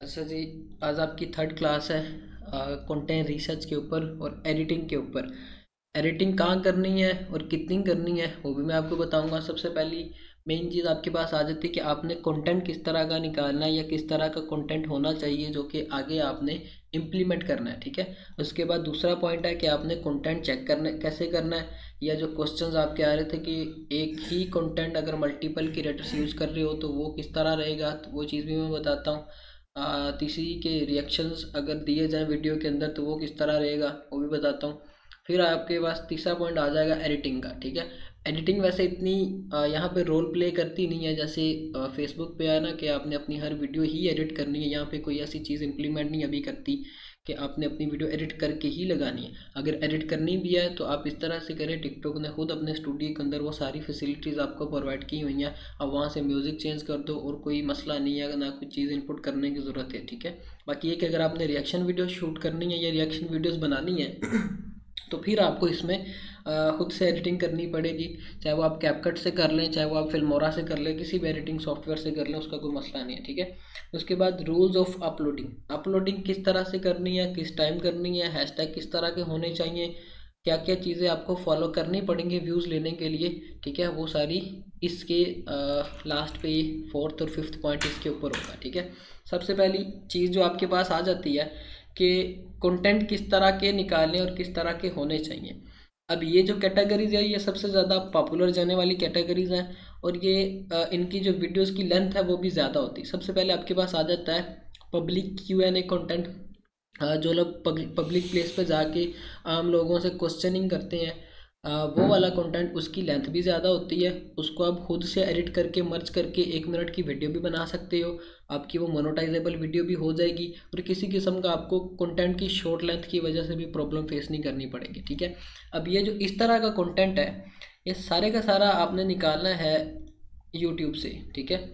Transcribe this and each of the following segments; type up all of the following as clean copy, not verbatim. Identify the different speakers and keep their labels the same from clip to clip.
Speaker 1: अच्छा जी, आज आपकी थर्ड क्लास है कंटेंट रिसर्च के ऊपर और एडिटिंग के ऊपर। एडिटिंग कहाँ करनी है और कितनी करनी है वो भी मैं आपको बताऊंगा। सबसे पहली मेन चीज़ आपके पास आ जाती है कि आपने कंटेंट किस तरह का निकालना है या किस तरह का कंटेंट होना चाहिए जो कि आगे आपने इम्प्लीमेंट करना है, ठीक है। उसके बाद दूसरा पॉइंट है कि आपने कंटेंट चेक करना कैसे करना है, या जो क्वेश्चंस आपके आ रहे थे कि एक ही कंटेंट अगर मल्टीपल क्रिएटर्स यूज़ कर रहे हो तो वो किस तरह रहेगा, तो वो चीज़ भी मैं बताता हूँ। तीसरी के रिएक्शंस अगर दिए जाएँ वीडियो के अंदर तो वो किस तरह रहेगा वो भी बताता हूँ। फिर आपके पास तीसरा पॉइंट आ जाएगा एडिटिंग का, ठीक है। एडिटिंग वैसे इतनी यहाँ पे रोल प्ले करती नहीं है जैसे फेसबुक पे है ना कि आपने अपनी हर वीडियो ही एडिट करनी है। यहाँ पे कोई ऐसी चीज़ इम्प्लीमेंट नहीं अभी करती कि आपने अपनी वीडियो एडिट करके ही लगानी है। अगर एडिट करनी भी है तो आप इस तरह से करें, टिकटॉक ने खुद अपने स्टूडियो के अंदर वो सारी फैसिलिटीज़ आपको प्रोवाइड की हुई हैं। अब वहाँ से म्यूज़िक चेंज कर दो और कोई मसला नहीं है, ना कुछ चीज़ इनपुट करने की ज़रूरत है, ठीक है। बाकी ये कि अगर आपने रिएक्शन वीडियो शूट करनी है या रिएक्शन वीडियोज़ बनानी है तो फिर आपको इसमें खुद से एडिटिंग करनी पड़ेगी। चाहे वो आप कैपकट से कर लें, चाहे वो आप फिल्मोरा से कर लें, किसी भी एडिटिंग सॉफ्टवेयर से कर लें, उसका कोई मसला नहीं है, ठीक है। उसके बाद रूल्स ऑफ अपलोडिंग, अपलोडिंग किस तरह से करनी है, किस टाइम करनी है, हैशटैग किस तरह के होने चाहिए, क्या क्या चीज़ें आपको फॉलो करनी पड़ेंगी व्यूज़ लेने के लिए, ठीक है। वो सारी इसके लास्ट पे फोर्थ और फिफ्थ पॉइंट इसके ऊपर होगा, ठीक है। सबसे पहली चीज़ जो आपके पास आ जाती है कि कंटेंट किस तरह के निकालने और किस तरह के होने चाहिए। अब ये जो कैटेगरीज है ये सबसे ज़्यादा पॉपुलर जाने वाली कैटेगरीज हैं और ये इनकी जो वीडियोस की लेंथ है वो भी ज़्यादा होती है। सबसे पहले आपके पास आ जाता है पब्लिक Q&A कंटेंट। जो लोग पब्लिक प्लेस पे जाके आम लोगों से क्वेश्चनिंग करते हैं, वो वाला कंटेंट उसकी लेंथ भी ज़्यादा होती है। उसको आप खुद से एडिट करके मर्ज करके 1 मिनट की वीडियो भी बना सकते हो, आपकी वो मोनेटाइजेबल वीडियो भी हो जाएगी और किसी किस्म का आपको कंटेंट की शॉर्ट लेंथ की वजह से भी प्रॉब्लम फेस नहीं करनी पड़ेगी, ठीक है। अब ये जो इस तरह का कंटेंट है ये सारे का सारा आपने निकालना है यूट्यूब से, ठीक है।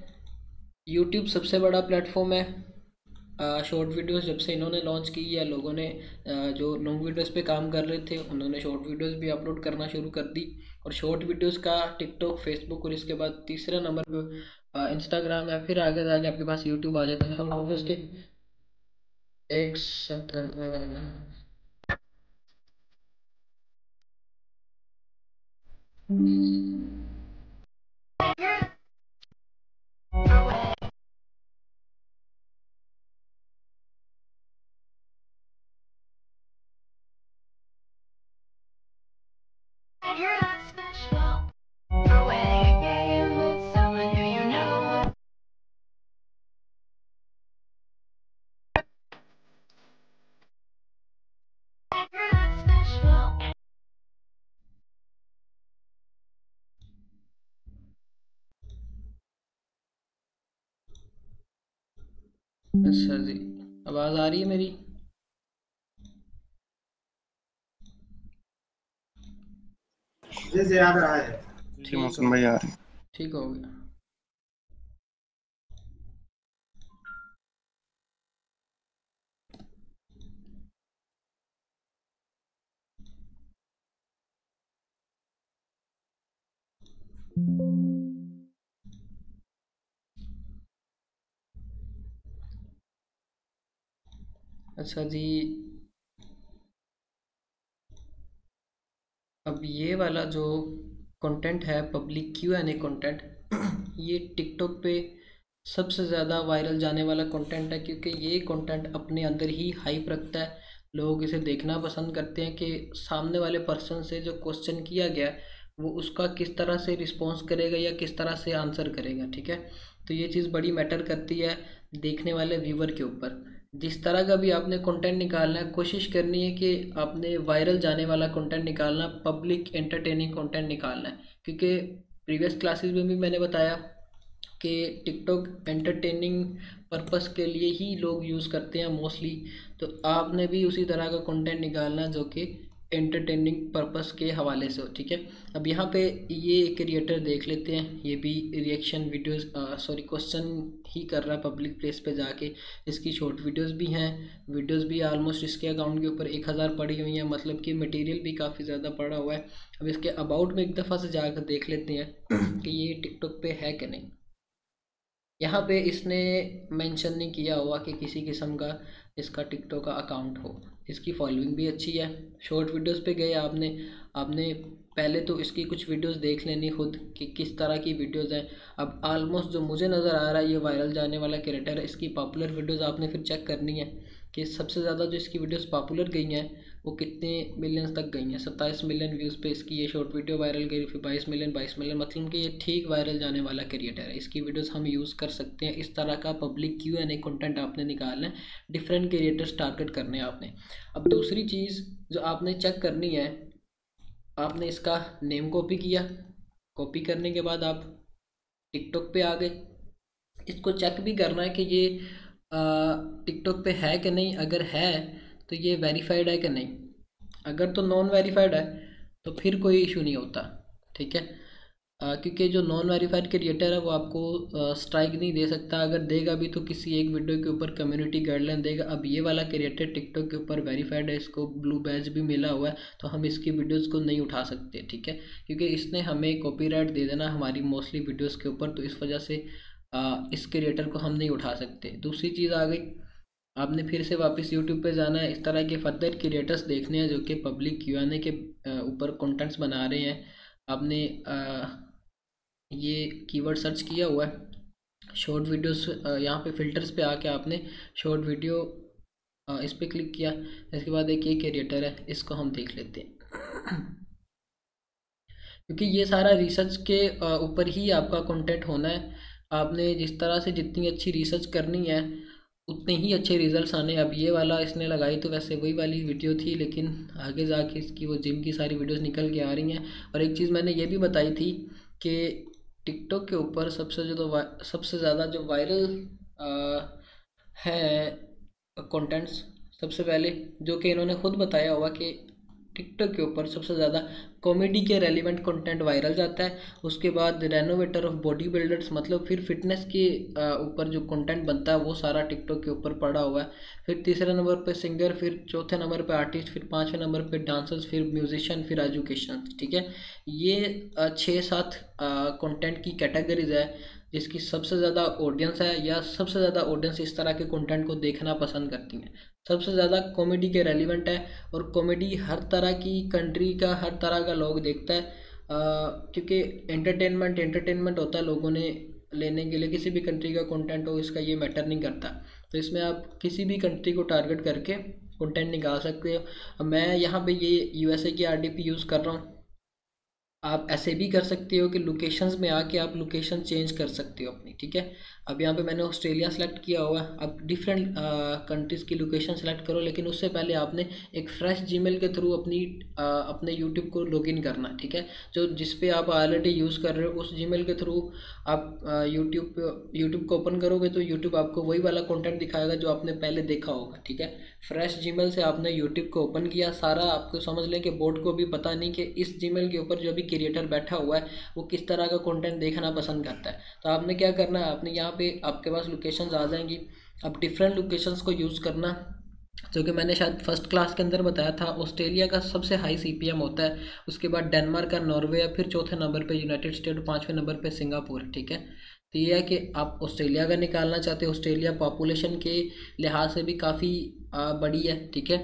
Speaker 1: यूट्यूब सबसे बड़ा प्लेटफॉर्म है। शॉर्ट वीडियोस जब से इन्होंने लॉन्च की या लोगों ने जो लॉन्ग वीडियोस पे काम कर रहे थे उन्होंने शॉर्ट वीडियोस भी अपलोड करना शुरू कर दी। और शॉर्ट वीडियोस का टिकटॉक, फेसबुक और इसके बाद तीसरे नंबर पे इंस्टाग्राम है, फिर आगे जाके आपके पास यूट्यूब आ जाता है। हम ऑब्वियसली एक second.
Speaker 2: You're not special for winning a game with someone who you know. You're not special.
Speaker 1: अच्छा जी, आवाज़ आ रही है मेरी?
Speaker 3: जैसे याद रहा है।
Speaker 4: जी मौसम भाई आ रहे हैं।
Speaker 1: ठीक हो गया। अच्छा जी, अब ये वाला जो कंटेंट है पब्लिक Q&A कंटेंट ये टिकटॉक पे सबसे ज़्यादा वायरल जाने वाला कंटेंट है क्योंकि ये कंटेंट अपने अंदर ही हाइप रखता है। लोग इसे देखना पसंद करते हैं कि सामने वाले पर्सन से जो क्वेश्चन किया गया है वो उसका किस तरह से रिस्पॉन्स करेगा या किस तरह से आंसर करेगा, ठीक है। तो ये चीज़ बड़ी मैटर करती है देखने वाले व्यूवर के ऊपर। जिस तरह का भी आपने कंटेंट निकालना है कोशिश करनी है कि आपने वायरल जाने वाला कंटेंट निकालना, पब्लिक एंटरटेनिंग कंटेंट निकालना है। क्योंकि प्रीवियस क्लासेस में भी मैंने बताया कि टिकटॉक एंटरटेनिंग पर्पस के लिए ही लोग यूज़ करते हैं मोस्टली। तो आपने भी उसी तरह का कंटेंट निकालना जो कि एंटरटेनिंग पर्पस के हवाले से हो, ठीक है। अब यहाँ पे ये क्रिएटर देख लेते हैं, ये भी रिएक्शन वीडियोस सॉरी क्वेश्चन ही कर रहा है पब्लिक प्लेस पे जाके। इसकी शॉर्ट वीडियोस भी हैं, वीडियोस भी आलमोस्ट इसके अकाउंट के ऊपर 1000 पड़ी हुई हैं, मतलब कि मटेरियल भी काफ़ी ज़्यादा पड़ा हुआ है। अब इसके अबाउट में एक दफ़ा से जाकर देख लेते हैं कि ये टिकटॉक पे है कि नहीं। यहाँ पे इसने मेंशन नहीं किया हुआ कि किसी किस्म का इसका टिकटॉक का अकाउंट हो। इसकी फॉलोइंग भी अच्छी है। शॉर्ट वीडियोस पे गए आपने आपने पहले तो इसकी कुछ वीडियोस देख लेनी खुद कि किस तरह की वीडियोस हैं। अब ऑलमोस्ट जो मुझे नज़र आ रहा है ये वायरल जाने वाला क्रिएटर है। इसकी पॉपुलर वीडियोस आपने फिर चेक करनी है कि सबसे ज़्यादा जो इसकी वीडियोस पॉपुलर गई हैं वो कितने मिलियंस तक गई हैं। 27 मिलियन व्यूज़ पे इसकी ये शॉर्ट वीडियो वायरल गई, फिर 22 मिलियन, मतलब कि ये ठीक वायरल जाने वाला क्रिएटर है। इसकी वीडियोस हम यूज़ कर सकते हैं। इस तरह का पब्लिक Q&A कंटेंट आपने निकालना है, डिफरेंट क्रिएटर्स टारगेट करने हैं आपने। अब दूसरी चीज़ जो आपने चेक करनी है, आपने इसका नेम कॉपी किया। कॉपी करने के बाद आप टिकटॉक पे आ गए। इसको चेक भी करना है कि ये टिकटॉक पे है कि नहीं। अगर है तो ये वेरीफाइड है कि नहीं। अगर तो नॉन वेरीफाइड है तो फिर कोई इशू नहीं होता, ठीक है। क्योंकि जो नॉन वेरीफाइड क्रिएटर है वो आपको स्ट्राइक नहीं दे सकता। अगर देगा भी तो किसी एक वीडियो के ऊपर कम्युनिटी गाइडलाइन देगा। अब ये वाला क्रिएटर टिकटॉक के ऊपर वेरीफाइड है, इसको ब्लू बैज भी मिला हुआ है, तो हम इसकी वीडियोस को नहीं उठा सकते, ठीक है। क्योंकि इसने हमें कॉपीराइट दे देना हमारी मोस्टली वीडियोस के ऊपर, तो इस वजह से इस क्रिएटर को हम नहीं उठा सकते। दूसरी चीज़ आ गई, आपने फिर से वापस यूट्यूब पे जाना है। इस तरह के फर्दर क्रिएटर्स देखने हैं जो कि पब्लिक Q&A के ऊपर कंटेंट्स बना रहे हैं। आपने ये कीवर्ड सर्च किया हुआ है शॉर्ट वीडियोस, यहाँ पे फिल्टर्स पे आके आपने शॉर्ट वीडियो इस पर क्लिक किया। इसके बाद एक ये क्रिएटर है, इसको हम देख लेते हैं। क्योंकि ये सारा रिसर्च के ऊपर ही आपका कंटेंट होना है। आपने जिस तरह से जितनी अच्छी रिसर्च करनी है उतने ही अच्छे रिजल्ट्स आने। अब ये वाला इसने लगाई तो वैसे वही वाली वीडियो थी, लेकिन आगे जाके इसकी वो जिम की सारी वीडियोस निकल के आ रही हैं। और एक चीज़ मैंने ये भी बताई थी कि टिकटॉक के ऊपर सबसे ज़्यादा जो वायरल है कंटेंट्स, सबसे पहले जो कि इन्होंने खुद बताया हुआ कि टिकटॉक के ऊपर सबसे ज़्यादा कॉमेडी के रेलिवेंट कंटेंट वायरल जाता है। उसके बाद रेनोवेटर ऑफ बॉडी बिल्डर्स, मतलब फिर फिटनेस के ऊपर जो कंटेंट बनता है वो सारा टिकटॉक के ऊपर पड़ा हुआ है। फिर तीसरे नंबर पे सिंगर, फिर चौथे नंबर पे आर्टिस्ट, फिर पाँचवें नंबर पे डांसर्स, फिर म्यूजिशियन, फिर एजुकेशन, ठीक है। ये 6-7 कंटेंट की कैटेगरीज है जिसकी सबसे ज़्यादा ऑडियंस है, या सबसे ज़्यादा ऑडियंस इस तरह के कंटेंट को देखना पसंद करती हैं। सबसे ज़्यादा कॉमेडी के रेलिवेंट है, और कॉमेडी हर तरह की कंट्री का, हर तरह का लोग देखता है। क्योंकि एंटरटेनमेंट होता है लोगों ने लेने के लिए। किसी भी कंट्री का कंटेंट हो, इसका ये मैटर नहीं करता। तो इसमें आप किसी भी कंट्री को टारगेट करके कंटेंट निकाल सकते हो। मैं यहाँ पे ये USA की RDP यूज़ कर रहा हूँ। आप ऐसे भी कर सकते हो कि लोकेशंस में आके आप लोकेशन चेंज कर सकते हो अपनी, ठीक है। अब यहाँ पे मैंने ऑस्ट्रेलिया सेलेक्ट किया हुआ है। आप डिफरेंट कंट्रीज़ की लोकेशन सेलेक्ट करो, लेकिन उससे पहले आपने एक फ्रेश जीमेल के थ्रू अपने यूट्यूब को लॉगिन करना है, ठीक है। जो जिस पे आप ऑलरेडी यूज़ कर रहे हो उस जीमेल के थ्रू आप यूट्यूब को ओपन करोगे तो यूट्यूब आपको वही वाला कंटेंट दिखाएगा जो आपने पहले देखा होगा, ठीक है। फ्रेश जीमेल से आपने यूट्यूब को ओपन किया, सारा आपको समझ लें कि बोर्ड को भी पता नहीं कि इस जीमेल के ऊपर जो भी क्रिएटर बैठा हुआ है वो किस तरह का कंटेंट देखना पसंद करता है। तो आपने क्या करना है, आपने यहाँ पे आपके पास लोकेशंस आ जाएंगी। अब डिफरेंट लोकेशंस को यूज़ करना, जो कि मैंने शायद फर्स्ट क्लास के अंदर बताया था। ऑस्ट्रेलिया का सबसे हाई CPM होता है, उसके बाद डेनमार्क का, नॉर्वे, फिर चौथे नंबर पे यूनाइटेड स्टेट, पाँचवें नंबर पे सिंगापुर, ठीक है। तो ये है कि आप ऑस्ट्रेलिया का निकालना चाहते हो। ऑस्ट्रेलिया पॉपुलेशन के लिहाज से भी काफ़ी बड़ी है, ठीक है,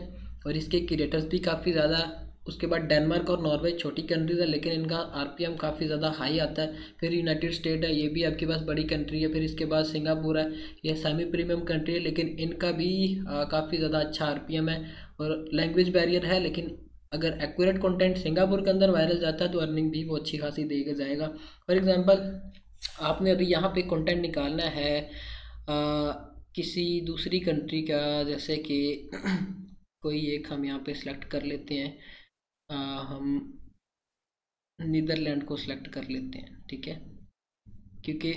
Speaker 1: और इसके क्रिएटर्स भी काफ़ी ज़्यादा। उसके बाद डेनमार्क और नॉर्वे छोटी कंट्रीज है, लेकिन इनका RPM काफ़ी ज़्यादा हाई आता है। फिर यूनाइटेड स्टेट है, ये भी आपके पास बड़ी कंट्री है। फिर इसके बाद सिंगापुर है, ये सेमी प्रीमियम कंट्री है, लेकिन इनका भी काफ़ी ज़्यादा अच्छा RPM है। और लैंग्वेज बैरियर है, लेकिन अगर एक्यूरेट कंटेंट सिंगापुर के अंदर वायरल जाता है तो अर्निंग भी वो अच्छी खासी देगा जाएगा। फॉर एग्जांपल, आपने अभी यहाँ पे कंटेंट निकालना है किसी दूसरी कंट्री का, जैसे कि कोई एक हम यहाँ पे सिलेक्ट कर लेते हैं। हम नीदरलैंड को सिलेक्ट कर लेते हैं, ठीक है, क्योंकि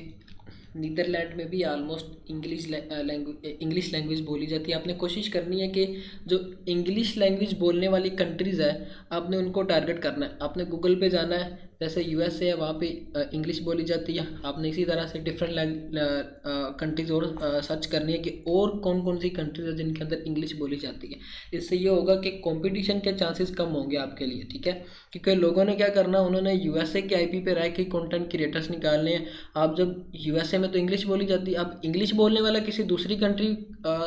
Speaker 1: नीदरलैंड में भी ऑलमोस्ट इंग्लिश लैंग्वेज बोली जाती है। आपने कोशिश करनी है कि जो इंग्लिश लैंग्वेज बोलने वाली कंट्रीज़ है आपने उनको टारगेट करना है। आपने गूगल पे जाना है, जैसे यूएसए है वहाँ पे इंग्लिश बोली जाती है। आपने इसी तरह से डिफरेंट कंट्रीज और सर्च करनी है कि और कौन कौन सी कंट्रीज है जिनके अंदर इंग्लिश बोली जाती है। इससे ये होगा कि कंपटीशन के चांसेस कम होंगे आपके लिए, ठीक है। क्योंकि लोगों ने क्या करना, उन्होंने यूएसए के आईपी पे रह के कंटेंट क्रिएटर्स निकालने हैं। आप जब यूएसए में तो इंग्लिश बोली जाती है, आप इंग्लिश बोलने वाला किसी दूसरी कंट्री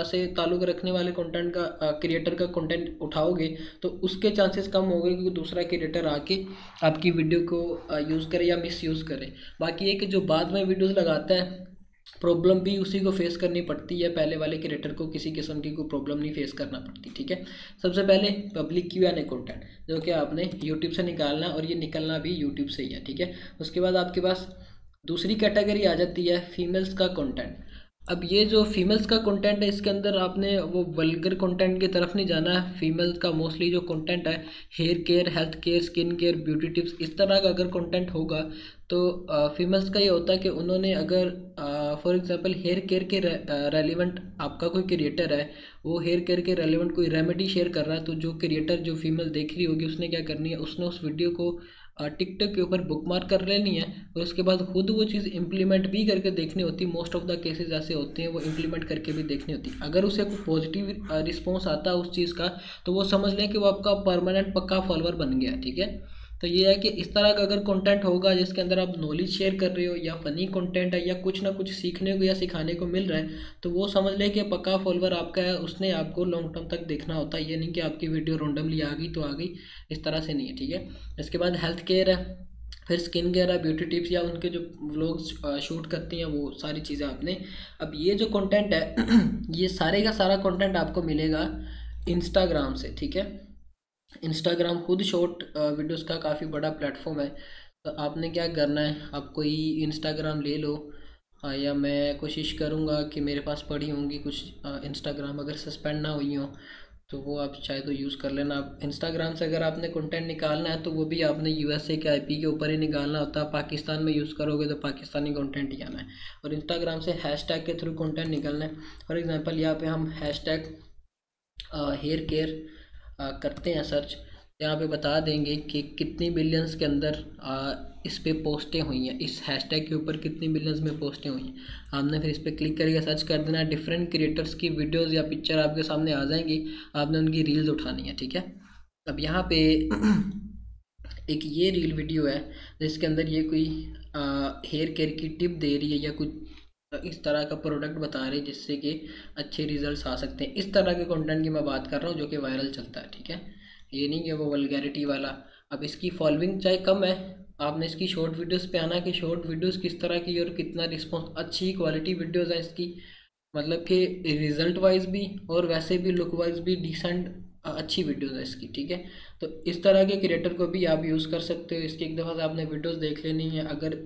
Speaker 1: से ताल्लुक़ रखने वाले कंटेंट का क्रिएटर का कंटेंट उठाओगे तो उसके चांसेस कम हो गए, क्योंकि दूसरा क्रिएटर आके आपकी वीडियो को यूज़ करे या मिस यूज़ करे। बाकी ये कि जो बाद में वीडियोस लगाता है, प्रॉब्लम भी उसी को फेस करनी पड़ती है, पहले वाले क्रिएटर को किसी किस्म की कोई प्रॉब्लम नहीं फेस करना पड़ती, ठीक है। सबसे पहले पब्लिक Q&A कंटेंट जो कि आपने यूट्यूब से निकालना, और ये निकलना भी यूट्यूब से ही है, ठीक है। उसके बाद आपके पास दूसरी कैटेगरी आ जाती है फीमेल्स का कंटेंट। अब ये जो फीमेल्स का कंटेंट है, इसके अंदर आपने वो वल्गर कंटेंट की तरफ नहीं जाना है। फीमेल्स का मोस्टली जो कंटेंट है, hair care, health care, skin care, beauty tips, इस तरह का अगर कंटेंट होगा तो फीमेल्स का ये होता है कि उन्होंने अगर फॉर एग्जांपल हेयर केयर के रेलिवेंट आपका कोई क्रिएटर है, वो हेयर केयर के रेलिवेंट कोई रेमेडी शेयर कर रहा है, तो जो क्रिएटर जो फीमेल देख रही होगी उसने क्या करनी है, उसने उस वीडियो को टिकटॉक के ऊपर बुकमार्क कर लेनी है, और उसके बाद खुद वो चीज़ इंप्लीमेंट भी करके देखनी होती है। मोस्ट ऑफ द केसेस ऐसे होते हैं, वो इंप्लीमेंट करके भी देखनी होती है। अगर उसे कोई पॉजिटिव रिस्पॉन्स आता है उस चीज़ का, तो वो समझ लें कि वो आपका परमानेंट पक्का फॉलोअर बन गया, ठीक है। तो ये है कि इस तरह का अगर कंटेंट होगा जिसके अंदर आप नॉलेज शेयर कर रहे हो, या फ़नी कंटेंट है, या कुछ ना कुछ सीखने को या सिखाने को मिल रहा है, तो वो समझ लें कि पक्का फॉलोअर आपका है, उसने आपको लॉन्ग टर्म तक देखना होता है। ये नहीं कि आपकी वीडियो रैंडमली आ गई तो आ गई, इस तरह से नहीं है, ठीक है। इसके बाद हेल्थ केयर है, फिर स्किन केयर है, ब्यूटी टिप्स, या उनके जो व्लॉग्स शूट करती हैं, वो सारी चीज़ें आपने। अब ये जो कंटेंट है ये सारे का सारा कंटेंट आपको मिलेगा इंस्टाग्राम से, ठीक है। इंस्टाग्राम खुद शॉर्ट वीडियोस का काफ़ी बड़ा प्लेटफॉर्म है। तो आपने क्या करना है, आप कोई इंस्टाग्राम ले लो, या मैं कोशिश करूँगा कि मेरे पास पड़ी होंगी कुछ इंस्टाग्राम, अगर सस्पेंड ना हुई हो तो वो आप चाहे तो यूज़ कर लेना। आप इंस्टाग्राम से अगर आपने कंटेंट निकालना है तो वो भी आपने यूएसए के आईपी के ऊपर ही निकालना होता है। पाकिस्तान में यूज़ करोगे तो पाकिस्तानी कंटेंट ही आना है, और इंस्टाग्राम से हैशटैग के थ्रू कंटेंट निकालना है। फॉर एग्जांपल यहाँ पे हम हैशटैग हेयर केयर करते हैं सर्च, यहाँ पे बता देंगे कि कितनी बिलियंस के अंदर इस पे पोस्टें हुई हैं, इस हैशटैग के ऊपर कितनी बिलियंस में पोस्टें हुई हैं। आपने फिर इस पर क्लिक करके सर्च कर देना, डिफरेंट क्रिएटर्स की वीडियोस या पिक्चर आपके सामने आ जाएंगी, आपने उनकी रील्स उठानी है, ठीक है। अब यहाँ पे एक ये रील वीडियो है जिसके अंदर ये कोई हेयर केयर की टिप दे रही है, या कुछ इस तरह का प्रोडक्ट बता रहे हैं जिससे कि अच्छे रिजल्ट्स आ सकते हैं। इस तरह के कंटेंट की मैं बात कर रहा हूँ जो कि वायरल चलता है, ठीक है। ये नहीं कि वो वल्गैरिटी वाला। अब इसकी फॉलोइंग चाहे कम है, आपने इसकी शॉर्ट वीडियोस पे आना कि शॉर्ट वीडियोस किस तरह की और कितना रिस्पॉन्स, अच्छी क्वालिटी वीडियोस है इसकी, मतलब कि रिजल्ट वाइज भी और वैसे भी लुक वाइज भी डिसेंट अच्छी वीडियोस है इसकी, ठीक है। तो इस तरह के क्रिएटर को भी आप यूज़ कर सकते हो। इसकी एक दफ़ा से आपने वीडियोस देख लेनी है, अगर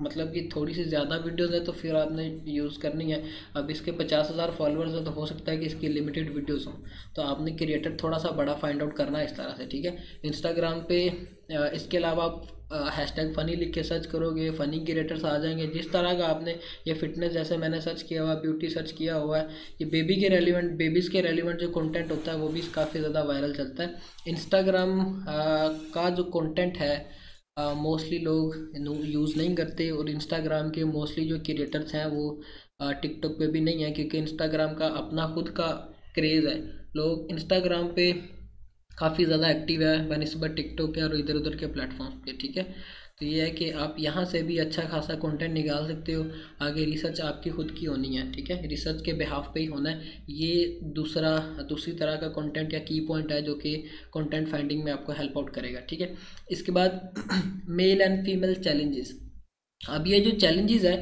Speaker 1: मतलब कि थोड़ी सी ज़्यादा वीडियोस है तो फिर आपने यूज़ करनी है। अब इसके 50,000 फॉलोअर्स है तो हो सकता है कि इसकी लिमिटेड वीडियोस हों, तो आपने क्रिएटर थोड़ा सा बड़ा फाइंड आउट करना है इस तरह से, ठीक है। इंस्टाग्राम पे इसके अलावा आप हैशटैग फ़नी लिख के सर्च करोगे, फ़नी क्रिएटर्स आ जाएंगे। जिस तरह का आपने ये फिटनेस जैसे मैंने सर्च किया हुआ, ब्यूटी सर्च किया हुआ है, ये बेबी के रेलिवेंट, बेबीज़ के रेलिवेंट जो कंटेंट होता है वो भी काफ़ी ज़्यादा वायरल चलता है। इंस्टाग्राम का जो कंटेंट है मोस्टली लोग यूज़ नहीं करते, और इंस्टाग्राम के मोस्टली जो क्रिएटर्स हैं वो टिकटॉक पे भी नहीं है, क्योंकि इंस्टाग्राम का अपना खुद का क्रेज़ है। लोग इंस्टाग्राम पे काफ़ी ज़्यादा एक्टिव है बनिस्बत टिकटॉक के और इधर उधर के प्लेटफॉर्म्स पे, ठीक है। तो ये है कि आप यहाँ से भी अच्छा खासा कंटेंट निकाल सकते हो। आगे रिसर्च आपकी खुद की होनी है, ठीक है, रिसर्च के बिहाफ पे ही होना है। ये दूसरी तरह का कंटेंट या की पॉइंट है जो कि कंटेंट फाइंडिंग में आपको हेल्प आउट करेगा, ठीक है। इसके बाद मेल एंड फीमेल चैलेंजेस। अब ये जो चैलेंजेस है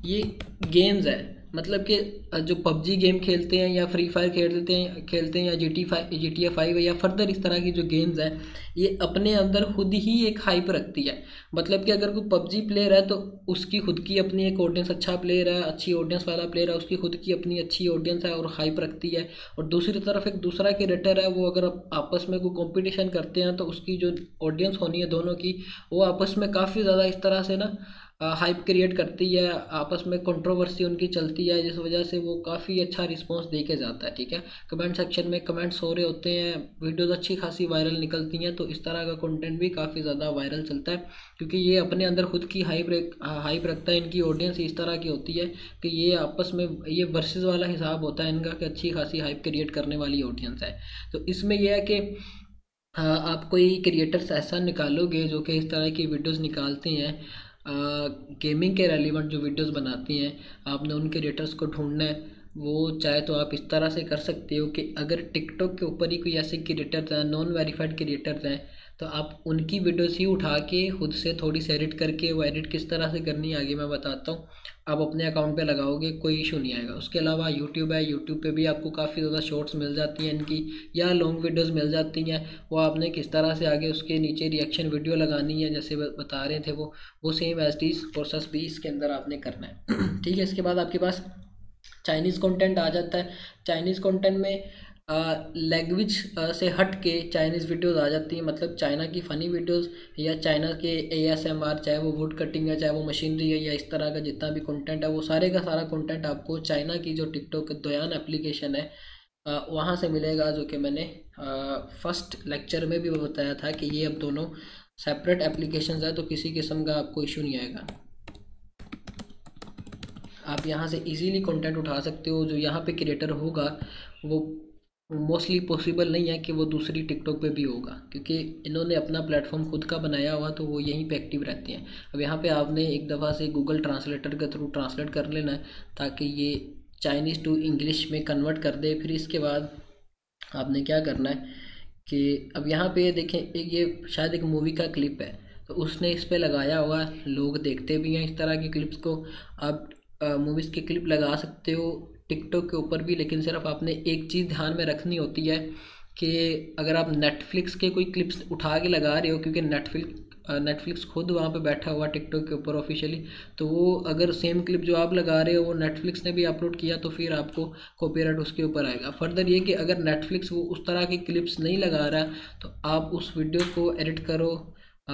Speaker 1: ये गेम्स है, मतलब कि जो पबजी गेम खेलते हैं या फ्री फायर खेलते हैं या GTA 5 या फर्दर इस तरह की जो गेम्स हैं, ये अपने अंदर खुद ही एक हाइप रखती है। मतलब कि अगर कोई पबजी प्लेयर है तो उसकी खुद की अपनी एक ऑडियंस, अच्छा प्लेयर है, अच्छी ऑडियंस वाला प्लेयर है, उसकी खुद की अपनी अच्छी ऑडियंस है और हाइप रखती है। और दूसरी तरफ एक दूसरा क्रिएटर है, वो अगर आपस में कोई कंपटीशन करते हैं तो उसकी जो ऑडियंस होनी है दोनों की, वो आपस में काफ़ी ज़्यादा इस तरह से ना हाइप क्रिएट करती है, आपस में कंट्रोवर्सी उनकी चलती है, जिस वजह से वो काफ़ी अच्छा रिस्पांस दे के जाता है। ठीक है, कमेंट सेक्शन में कमेंट्स हो रहे होते हैं, वीडियोस अच्छी खासी वायरल निकलती हैं, तो इस तरह का कंटेंट भी काफ़ी ज़्यादा वायरल चलता है, क्योंकि ये अपने अंदर खुद की हाइप रखता है। इनकी ऑडियंस इस तरह की होती है कि ये आपस में ये वर्सेस वाला हिसाब होता है इनका, कि अच्छी खासी हाइप क्रिएट करने वाली ऑडियंस है। तो इसमें यह है कि आप कोई क्रिएटर्स ऐसा निकालोगे जो कि इस तरह की वीडियोस निकालते हैं, गेमिंग के रेलिवेंट जो वीडियोस बनाती हैं, आपने उन क्रिएटर्स को ढूंढना है। वो चाहे तो आप इस तरह से कर सकते हो कि अगर टिकटॉक के ऊपर ही कोई ऐसे क्रिएटर्स हैं, नॉन वेरीफाइड क्रिएटर्स हैं, तो आप उनकी वीडियोस ही उठा के खुद से थोड़ी सी एडिट करके, वो एडिट किस तरह से करनी है आगे मैं बताता हूँ, आप अपने अकाउंट पे लगाओगे, कोई इशू नहीं आएगा। उसके अलावा यूट्यूब है, यूट्यूब पे भी आपको काफ़ी ज़्यादा शॉर्ट्स मिल जाती हैं इनकी, या लॉन्ग वीडियोस मिल जाती हैं। वो आपने किस तरह से आगे उसके नीचे रिएक्शन वीडियो लगानी है, जैसे बता रहे थे वो same as it is process भी इसके अंदर आपने करना है। ठीक है, इसके बाद आपके पास चाइनीज़ कंटेंट आ जाता है। चाइनीज़ कंटेंट में लैंग्वेज से हट के चाइनीज़ वीडियोस आ जाती हैं, मतलब चाइना की फ़नी वीडियोस या चाइना के ASMR, चाहे वो वुड कटिंग है, चाहे वो मशीनरी है, या इस तरह का जितना भी कंटेंट है, वो सारे का सारा कंटेंट आपको चाइना की जो टिकटॉक दोयान एप्लीकेशन है वहाँ से मिलेगा, जो कि मैंने फर्स्ट लेक्चर में भी बताया था कि ये अब दोनों सेपरेट एप्लीकेशंस है, तो किसी किस्म का आपको इशू नहीं आएगा। आप यहाँ से इजीली कंटेंट उठा सकते हो। जो यहाँ पे क्रिएटर होगा वो मोस्टली पॉसिबल नहीं है कि वो दूसरी टिकटॉक पे भी होगा, क्योंकि इन्होंने अपना प्लेटफॉर्म खुद का बनाया हुआ, तो वो यहीं पे एक्टिव रहते हैं। अब यहाँ पे आपने एक दफ़ा से गूगल ट्रांसलेटर के थ्रू ट्रांसलेट कर लेना है, ताकि ये चाइनीज़ टू इंग्लिश में कन्वर्ट कर दे। फिर इसके बाद आपने क्या करना है कि अब यहाँ पे देखें, ये शायद एक मूवी का क्लिप है, तो उसने इस पर लगाया हुआ, लोग देखते भी हैं इस तरह की क्लिप्स को। आप मूवीज़ के क्लिप लगा सकते हो टिकटॉक के ऊपर भी, लेकिन सिर्फ आपने एक चीज़ ध्यान में रखनी होती है कि अगर आप नेटफ्लिक्स के कोई क्लिप्स उठा के लगा रहे हो, क्योंकि नेटफ्लिक्स खुद वहाँ पे बैठा हुआ टिकटॉक के ऊपर ऑफिशियली, तो वो अगर सेम क्लिप जो आप लगा रहे हो वो नेटफ्लिक्स ने भी अपलोड किया, तो फिर आपको कॉपीराइट उसके ऊपर आएगा। फर्दर ये कि अगर नेटफ्लिक्स वो उस तरह की क्लिप्स नहीं लगा रहा, तो आप उस वीडियो को एडिट करो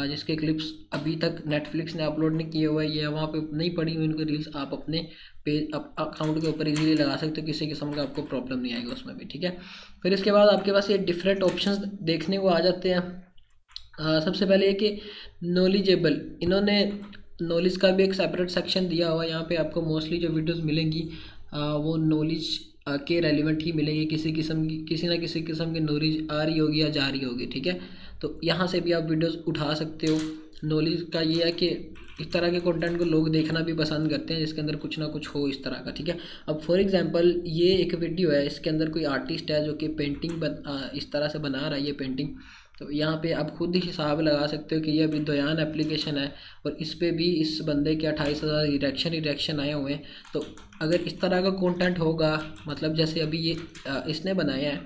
Speaker 1: जिसके क्लिप्स अभी तक नेटफ्लिक्स ने अपलोड नहीं किए हुए या वहाँ पे नहीं पड़ी हुई उनकी रील्स, आप अपने पेज अकाउंट के ऊपर इजीली लगा सकते हो, किसी किस्म का आपको प्रॉब्लम नहीं आएगा उसमें भी। ठीक है, फिर इसके बाद आपके पास ये डिफरेंट ऑप्शंस देखने को आ जाते हैं। सबसे पहले ये कि नॉलेजेबल, इन्होंने नॉलेज का भी एक सेपरेट सेक्शन दिया हुआ है। यहाँ पे आपको मोस्टली जो वीडियोस मिलेंगी वो नॉलेज के रेलिवेंट ही मिलेगी, किसी ना किसी किस्म की नॉलेज आ रही होगी या जा रही होगी। ठीक है, तो यहाँ से भी आप वीडियोस उठा सकते हो। नॉलेज का ये है कि इस तरह के कंटेंट को लोग देखना भी पसंद करते हैं जिसके अंदर कुछ ना कुछ हो इस तरह का। ठीक है, अब फॉर एग्जांपल ये एक वीडियो है, इसके अंदर कोई आर्टिस्ट है जो कि पेंटिंग इस तरह से बना रहा है ये पेंटिंग, तो यहाँ पे आप खुद ही हिसाब लगा सकते हो कि ये अभी दोयान एप्लीकेशन है और इस पे भी इस बंदे के 28,000 रिएक्शन आए हुए हैं। तो अगर इस तरह का कंटेंट होगा, मतलब जैसे अभी ये इसने बनाया है,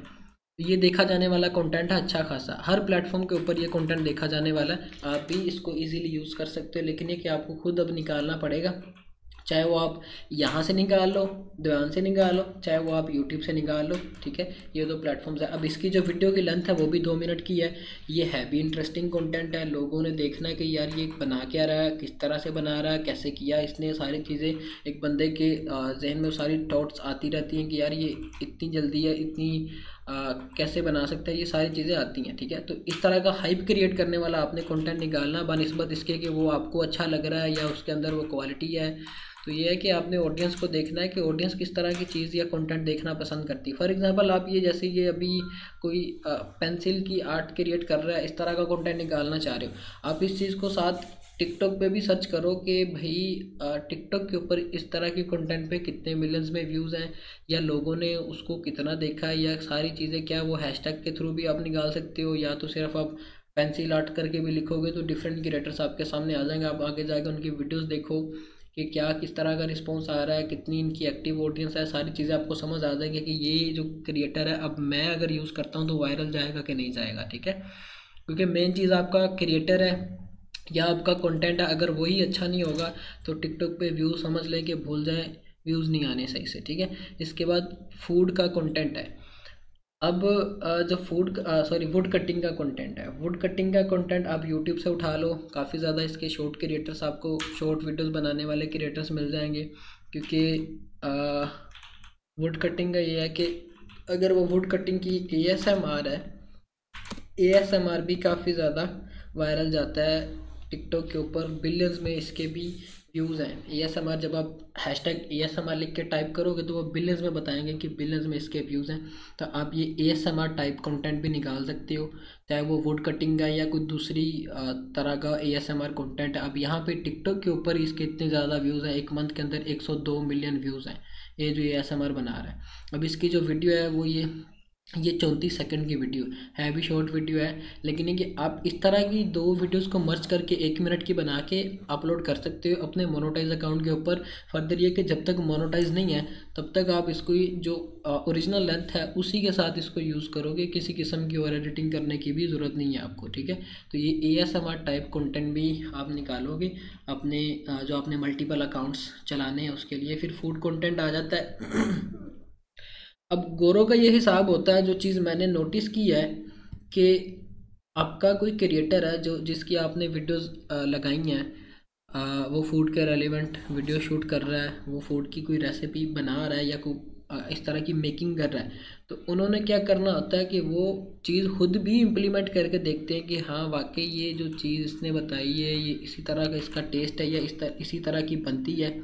Speaker 1: तो ये देखा जाने वाला कंटेंट है अच्छा खासा, हर प्लेटफॉर्म के ऊपर ये कंटेंट देखा जाने वाला है। आप भी इसको इजीली यूज़ कर सकते हो, लेकिन ये कि आपको खुद अब निकालना पड़ेगा, चाहे वो आप यहाँ से निकाल लो, दोयान से निकाल लो, चाहे वो आप यूट्यूब से निकाल लो। ठीक है, ये दो प्लेटफॉर्म्स है। अब इसकी जो वीडियो की लेंथ है वो भी 2 मिनट की है। ये है भी इंटरेस्टिंग कंटेंट है, लोगों ने देखना है कि यार ये बना क्या रहा है, किस तरह से बना रहा है, कैसे किया इसने, सारी चीज़ें एक बंदे के जहन में सारी थॉट्स आती रहती हैं कि यार ये इतनी जल्दी है, इतनी कैसे बना सकता है, ये सारी चीज़ें आती हैं। ठीक है, तो इस तरह का हाइप क्रिएट करने वाला आपने कंटेंट निकालना बनिस्बत इसके कि वो आपको अच्छा लग रहा है या उसके अंदर वो क्वालिटी है। तो ये है कि आपने ऑडियंस को देखना है कि ऑडियंस किस तरह की चीज़ या कंटेंट देखना पसंद करती है। फॉर एग्जांपल आप ये जैसे ये अभी कोई पेंसिल की आर्ट क्रिएट कर रहा है, इस तरह का कंटेंट निकालना चाह रहे हो, आप इस चीज़ को साथ टिकटॉक पे भी सर्च करो कि भाई टिकटॉक के ऊपर इस तरह के कंटेंट पे कितने मिलियंस में व्यूज़ हैं या लोगों ने उसको कितना देखा है, या सारी चीज़ें क्या वो हैशटैग के थ्रू भी आप निकाल सकते हो, या तो सिर्फ आप पेंसिल आर्ट करके भी लिखोगे तो डिफरेंट क्रिएटर्स आपके सामने आ जाएंगे। आप आगे जाकर उनकी वीडियोस देखो कि क्या किस तरह का रिस्पॉन्स आ रहा है, कितनी इनकी एक्टिव ऑडियंस है, सारी चीज़ें आपको समझ आ जाएगी कि ये जो क्रिएटर है अब मैं अगर यूज़ करता हूँ तो वायरल जाएगा कि नहीं जाएगा। ठीक है, क्योंकि मेन चीज़ आपका क्रिएटर है या आपका कंटेंट है, अगर वही अच्छा नहीं होगा तो टिकटॉक पे व्यूज़ समझ लें कि भूल जाएं, व्यूज़ नहीं आने सही से। ठीक है, इसके बाद फूड का कंटेंट है। अब जो वुड कटिंग का कंटेंट है, वुड कटिंग का कंटेंट आप यूट्यूब से उठा लो। काफ़ी ज़्यादा इसके शॉर्ट क्रिएटर्स, आपको शॉर्ट वीडियोस बनाने वाले क्रिएटर्स मिल जाएंगे। क्योंकि वुड कटिंग का ये है कि अगर वो वुड कटिंग की ASMR है, ASMR भी काफ़ी ज़्यादा वायरल जाता है टिकटॉक के ऊपर। बिलियंस में इसके भी व्यूज़ हैं। ASMR जब आप #ASMR लिख के टाइप करोगे तो वो बिलियंस में बताएंगे कि बिलियंस में इसके व्यूज़ हैं। तो आप ये ASMR टाइप कंटेंट भी निकाल सकते हो, चाहे वो वुड कटिंग का या कोई दूसरी तरह का ASMR कंटेंट है। अब यहाँ पे टिकटॉक के ऊपर इसके इतने ज़्यादा व्यूज़ हैं, एक मंथ के अंदर 102 मिलियन व्यूज़ हैं ये जो ASMR बना रहा है। अब इसकी जो वीडियो है वो ये 34 सेकंड की वीडियो है, भी शॉर्ट वीडियो है। लेकिन ये कि आप इस तरह की 2 वीडियोस को मर्ज करके 1 मिनट की बना के अपलोड कर सकते हो अपने मोनेटाइज अकाउंट के ऊपर। फर्दर ये कि जब तक मोनेटाइज नहीं है तब तक आप इसको जो ओरिजिनल लेंथ है उसी के साथ इसको यूज़ करोगे, किसी किस्म की और एडिटिंग करने की भी ज़रूरत नहीं है आपको, ठीक है। तो ये ASMR टाइप कंटेंट भी आप निकालोगे अपने जो आपने मल्टीपल अकाउंट्स चलाने हैं उसके लिए। फिर फूड कंटेंट आ जाता है। अब गोरों का ये हिसाब होता है, जो चीज़ मैंने नोटिस की है कि आपका कोई क्रिएटर है जो जिसकी आपने वीडियोस लगाई हैं, वो फूड के रेलिवेंट वीडियो शूट कर रहा है, वो फूड की कोई रेसिपी बना रहा है या कोई इस तरह की मेकिंग कर रहा है। तो उन्होंने क्या करना होता है कि वो चीज़ खुद भी इम्प्लीमेंट करके देखते हैं कि हाँ वाकई ये जो चीज़ इसने बताई है ये इसी तरह का इसका टेस्ट है या इसी तरह की बनती है।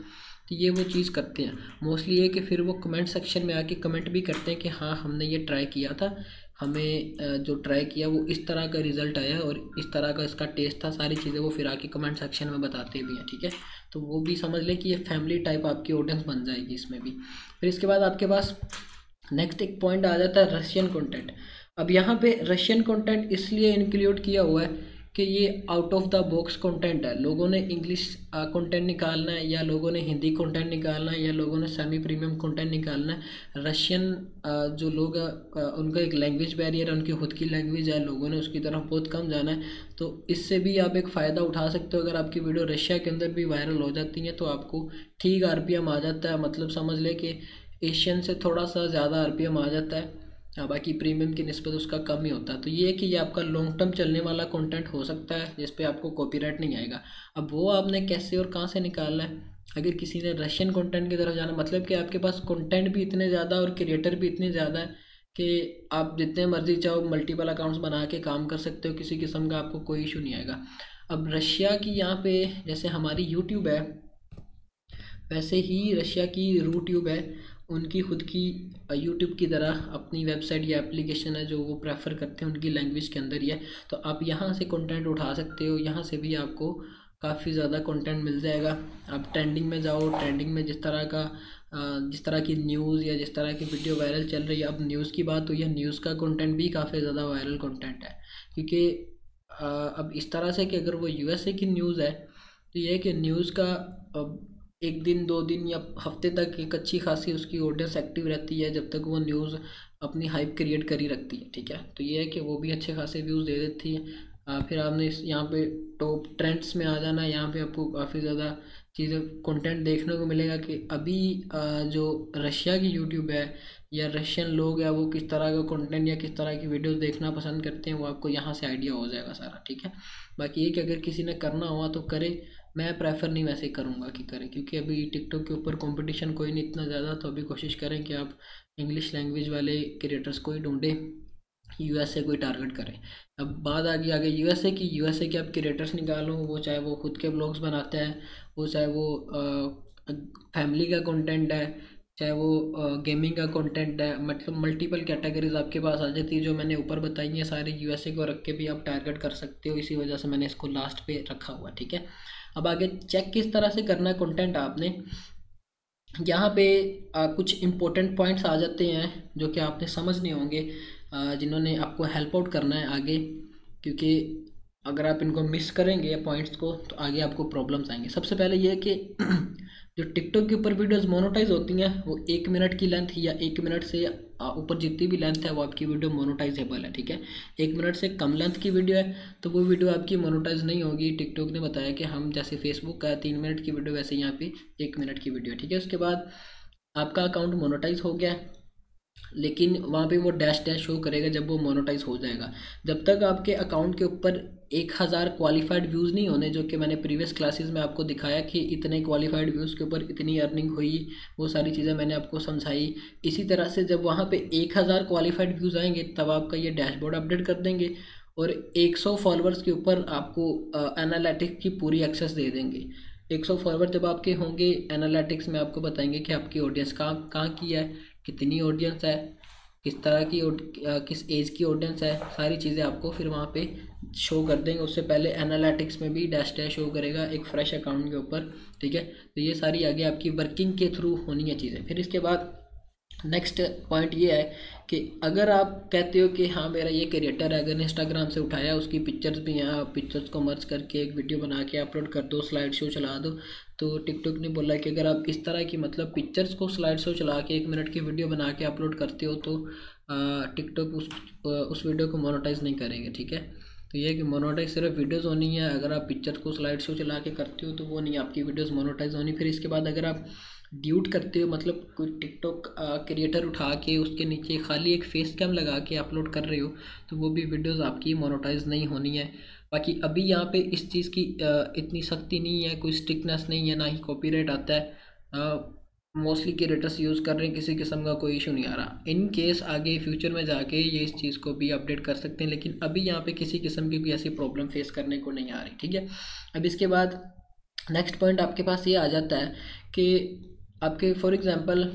Speaker 1: तो ये वो चीज़ करते हैं मोस्टली। ये कि फिर वो कमेंट सेक्शन में आके कमेंट भी करते हैं कि हाँ हमने ये ट्राई किया था, हमें जो ट्राई किया वो इस तरह का रिज़ल्ट आया और इस तरह का इसका टेस्ट था। सारी चीज़ें वो फिर आके कमेंट सेक्शन में बताते भी हैं, ठीक है। तो वो भी समझ लें कि ये फैमिली टाइप आपकी ऑडियंस बन जाएगी इसमें भी। फिर इसके बाद आपके पास नेक्स्ट एक पॉइंट आ जाता है रशियन कंटेंट। अब यहाँ पे रशियन कंटेंट इसलिए इंक्लूड किया हुआ है कि ये out of the box content है। लोगों ने इंग्लिश कंटेंट निकालना है या लोगों ने हिंदी कंटेंट निकालना है या लोगों ने सेमी प्रीमियम कंटेंट निकालना है। रशियन जो लोग उनका एक लैंग्वेज बैरियर है, उनकी खुद की लैंग्वेज है, लोगों ने उसकी तरफ बहुत कम जाना है। तो इससे भी आप एक फ़ायदा उठा सकते हो। अगर आपकी वीडियो रशिया के अंदर भी वायरल हो जाती है तो आपको ठीक RPM आ जाता है। मतलब समझ ले कि एशियन से थोड़ा सा ज़्यादा RPM आ जाता है, बाकी प्रीमियम की निस्बत उसका कम ही होता है। तो ये है कि ये आपका लॉन्ग टर्म चलने वाला कंटेंट हो सकता है जिस पे आपको कॉपीराइट नहीं आएगा। अब वो आपने कैसे और कहाँ से निकालना है। अगर किसी ने रशियन कंटेंट की तरफ जाना, मतलब कि आपके पास कंटेंट भी इतने ज़्यादा और क्रिएटर भी इतने ज़्यादा है कि आप जितने मर्जी चाहो मल्टीपल अकाउंट्स बना के काम कर सकते हो, किसी किस्म का आपको कोई इशू नहीं आएगा। अब रशिया की यहाँ पे जैसे हमारी यूट्यूब है वैसे ही रशिया की रूट्यूब है, उनकी खुद की यूट्यूब की तरह अपनी वेबसाइट या एप्लीकेशन है जो वो प्रेफर करते हैं, उनकी लैंग्वेज के अंदर ही है। तो आप यहाँ से कंटेंट उठा सकते हो, यहाँ से भी आपको काफ़ी ज़्यादा कंटेंट मिल जाएगा। आप ट्रेंडिंग में जाओ, ट्रेंडिंग में जिस तरह की न्यूज़ या जिस तरह की वीडियो वायरल चल रही है। अब न्यूज़ की बात हुई है, न्यूज़ का कंटेंट भी काफ़ी ज़्यादा वायरल कंटेंट है। क्योंकि अब इस तरह से कि अगर वो USA की न्यूज़ है तो ये है कि न्यूज़ का एक दिन 2 दिन या हफ्ते तक एक अच्छी खासी उसकी ऑडियंस एक्टिव रहती है जब तक वो न्यूज़ अपनी हाइप क्रिएट करी रखती है, ठीक है। तो ये है कि वो भी अच्छे खासे व्यूज़ दे देती है। फिर आपने यहाँ पे टॉप ट्रेंड्स में आ जाना है। यहाँ पे आपको काफ़ी ज़्यादा चीज़ें कंटेंट देखने को मिलेगा कि अभी जो रशिया की यूट्यूब है या रशियन लोग हैं वो किस तरह का कंटेंट या किस तरह की वीडियोस देखना पसंद करते हैं, वो आपको यहाँ से आइडिया हो जाएगा सारा, ठीक है। बाकी ये कि अगर किसी ने करना हुआ तो करे, मैं प्रेफर नहीं वैसे करूँगा कि करें, क्योंकि अभी टिकटॉक के ऊपर कंपटीशन कोई नहीं इतना ज़्यादा। तो अभी कोशिश करें कि आप इंग्लिश लैंग्वेज वाले क्रिएटर्स को ही ढूंढें, USA को ही टारगेट करें। अब बात आ गई आगे USA के आप क्रिएटर्स निकालो, वो चाहे वो खुद के ब्लॉग्स बनाते हैं, वो चाहे वो फैमिली का कंटेंट है, चाहे वो गेमिंग का कंटेंट है। मतलब मल्टीपल कैटेगरीज आपके पास आ जाती है। जो मैंने ऊपर बताई है सारी USA को रख के भी आप टारगेट कर सकते हो, इसी वजह से मैंने इसको लास्ट पे रखा हुआ, ठीक है। अब आगे चेक किस तरह से करना है कंटेंट आपने, यहाँ पे कुछ इम्पोर्टेंट पॉइंट्स आ जाते हैं जो कि आपने समझने होंगे जिन्होंने आपको हेल्प आउट करना है आगे। क्योंकि अगर आप इनको मिस करेंगे पॉइंट्स को तो आगे आपको प्रॉब्लम्स आएंगे। सबसे पहले ये है कि जो टिकटॉक के ऊपर वीडियोस मोनेटाइज होती हैं वो 1 मिनट की लेंथ या 1 मिनट से ऊपर जितनी भी लेंथ है वो आपकी वीडियो मोनेटाइजेबल है, ठीक है। 1 मिनट से कम लेंथ की वीडियो है तो वो वीडियो आपकी मोनेटाइज नहीं होगी। टिकटॉक ने बताया कि हम जैसे फेसबुक का 3 मिनट की वीडियो वैसे यहाँ पे 1 मिनट की वीडियो, ठीक है। उसके बाद आपका अकाउंट मोनेटाइज हो गया है। लेकिन वहाँ पे वो डैश डैश शो करेगा जब वो मोनेटाइज हो जाएगा। जब तक आपके अकाउंट के ऊपर 1000 क्वालिफाइड व्यूज़ नहीं होने, जो कि मैंने प्रीवियस क्लासेस में आपको दिखाया कि इतने क्वालिफाइड व्यूज़ के ऊपर इतनी अर्निंग हुई, वो सारी चीज़ें मैंने आपको समझाई। इसी तरह से जब वहाँ पे 1000 क्वालिफाइड व्यूज़ आएंगे तब आपका ये डैशबोर्ड अपडेट कर देंगे और 100 फॉलोअर्स के ऊपर आपको एनालिटिक्स की पूरी एक्सेस दे देंगे। 100 फॉलोअर जब आपके होंगे, एनालिटिक्स में आपको बताएंगे कि आपकी ऑडियंस कहाँ की है, कितनी ऑडियंस है, किस तरह की किस एज की ऑडियंस है, सारी चीज़ें आपको फिर वहाँ पे शो कर देंगे। उससे पहले एनालिटिक्स में भी डैश डैश शो करेगा एक फ्रेश अकाउंट के ऊपर, ठीक है। तो ये सारी आगे आपकी वर्किंग के थ्रू होनी है चीज़ें। फिर इसके बाद नेक्स्ट पॉइंट ये है कि अगर आप कहते हो कि हाँ मेरा ये क्रिएटर है, अगर इंस्टाग्राम से उठाया, उसकी पिक्चर्स भी हैं, आप पिक्चर्स को मर्ज करके एक वीडियो बना के अपलोड कर दो, स्लाइड शो चला दो, तो टिकटॉक ने बोला कि अगर आप इस तरह की मतलब पिक्चर्स को स्लाइड शो चला के 1 मिनट की वीडियो बना के अपलोड करते हो तो टिकटॉक उस वीडियो को मोनेटाइज नहीं करेंगे, ठीक है। तो ये है कि मोनेटाइज सिर्फ वीडियोज़ होनी है। अगर आप पिक्चर को स्लाइड शो चला के करते हो तो वो नहीं, आपकी वीडियोज़ मोनेटाइज होनी। फिर इसके बाद अगर आप ड्यूट करते हो, मतलब कोई टिकटॉक क्रिएटर उठा के उसके नीचे खाली एक फेस कैम लगा के अपलोड कर रहे हो तो वो भी वीडियोस आपकी मोनेटाइज नहीं होनी है। बाकी अभी यहाँ पे इस चीज़ की इतनी सख्ती नहीं है, कोई स्ट्रिक्टनेस नहीं है, ना ही कॉपीराइट आता है। मोस्टली क्रिएटर्स यूज़ कर रहे हैं, किसी किस्म का कोई इशू नहीं आ रहा। इन केस आगे फ्यूचर में जाके ये इस चीज़ को भी अपडेट कर सकते हैं, लेकिन अभी यहाँ पे किसी किस्म की कोई ऐसी प्रॉब्लम फेस करने को नहीं आ रही, ठीक है। अब इसके बाद नेक्स्ट पॉइंट आपके पास ये आ जाता है कि आपके फॉर एग्जांपल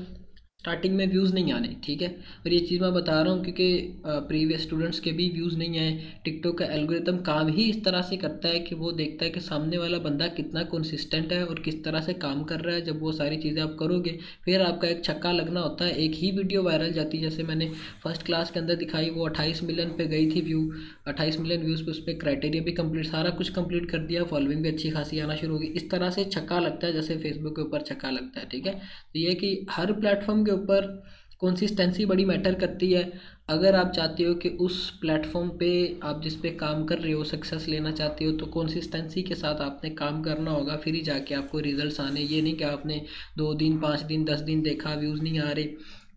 Speaker 1: स्टार्टिंग में व्यूज़ नहीं आने, ठीक है। और ये चीज़ मैं बता रहा हूँ क्योंकि प्रीवियस स्टूडेंट्स के भी व्यूज़ नहीं आए। टिकटॉक का एल्गोरिथम काम ही इस तरह से करता है कि वो देखता है कि सामने वाला बंदा कितना कंसिस्टेंट है और किस तरह से काम कर रहा है। जब वो सारी चीज़ें आप करोगे फिर आपका एक छक्का लगना होता है, एक ही वीडियो वायरल जाती है। जैसे मैंने फर्स्ट क्लास के अंदर दिखाई, वो 28 मिलियन पे गई थी व्यू, 28 मिलियन व्यूज़ पे, उस पर क्राइटेरिया भी कंप्लीट, सारा कुछ कंप्लीट कर दिया, फॉलोइंग भी अच्छी खासी आना शुरू होगी। इस तरह से छक्का लगता है जैसे फेसबुक के ऊपर छक्का लगता है, ठीक है। तो ये कि हर प्लेटफॉर्म के ऊपर कंसिस्टेंसी बड़ी मैटर करती है। अगर आप चाहते हो कि उस प्लेटफॉर्म पे आप जिस पे काम कर रहे हो सक्सेस लेना चाहते हो तो कंसिस्टेंसी के साथ आपने काम करना होगा, फिर ही जाके आपको रिजल्ट्स आने। ये नहीं कि आपने 2 दिन 5 दिन 10 दिन देखा, व्यूज़ नहीं आ रहे,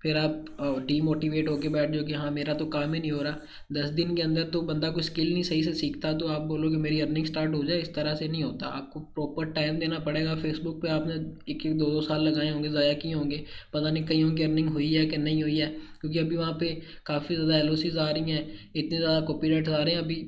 Speaker 1: फिर आप डीमोटिवेट होके बैठ जाओ कि हाँ मेरा तो काम ही नहीं हो रहा। 10 दिन के अंदर तो बंदा कोई स्किल नहीं सही से सीखता तो आप बोलोगे मेरी अर्निंग स्टार्ट हो जाए, इस तरह से नहीं होता। आपको प्रॉपर टाइम देना पड़ेगा। फेसबुक पे आपने 1-1 2-2 साल लगाए होंगे, ज़ाया किए होंगे, पता नहीं कईयों की अर्निंग हुई है कि नहीं हुई है, क्योंकि अभी वहाँ पे काफ़ी ज़्यादा LOCs आ रही हैं, इतने ज़्यादा कॉपीराइट्स आ रहे हैं। अभी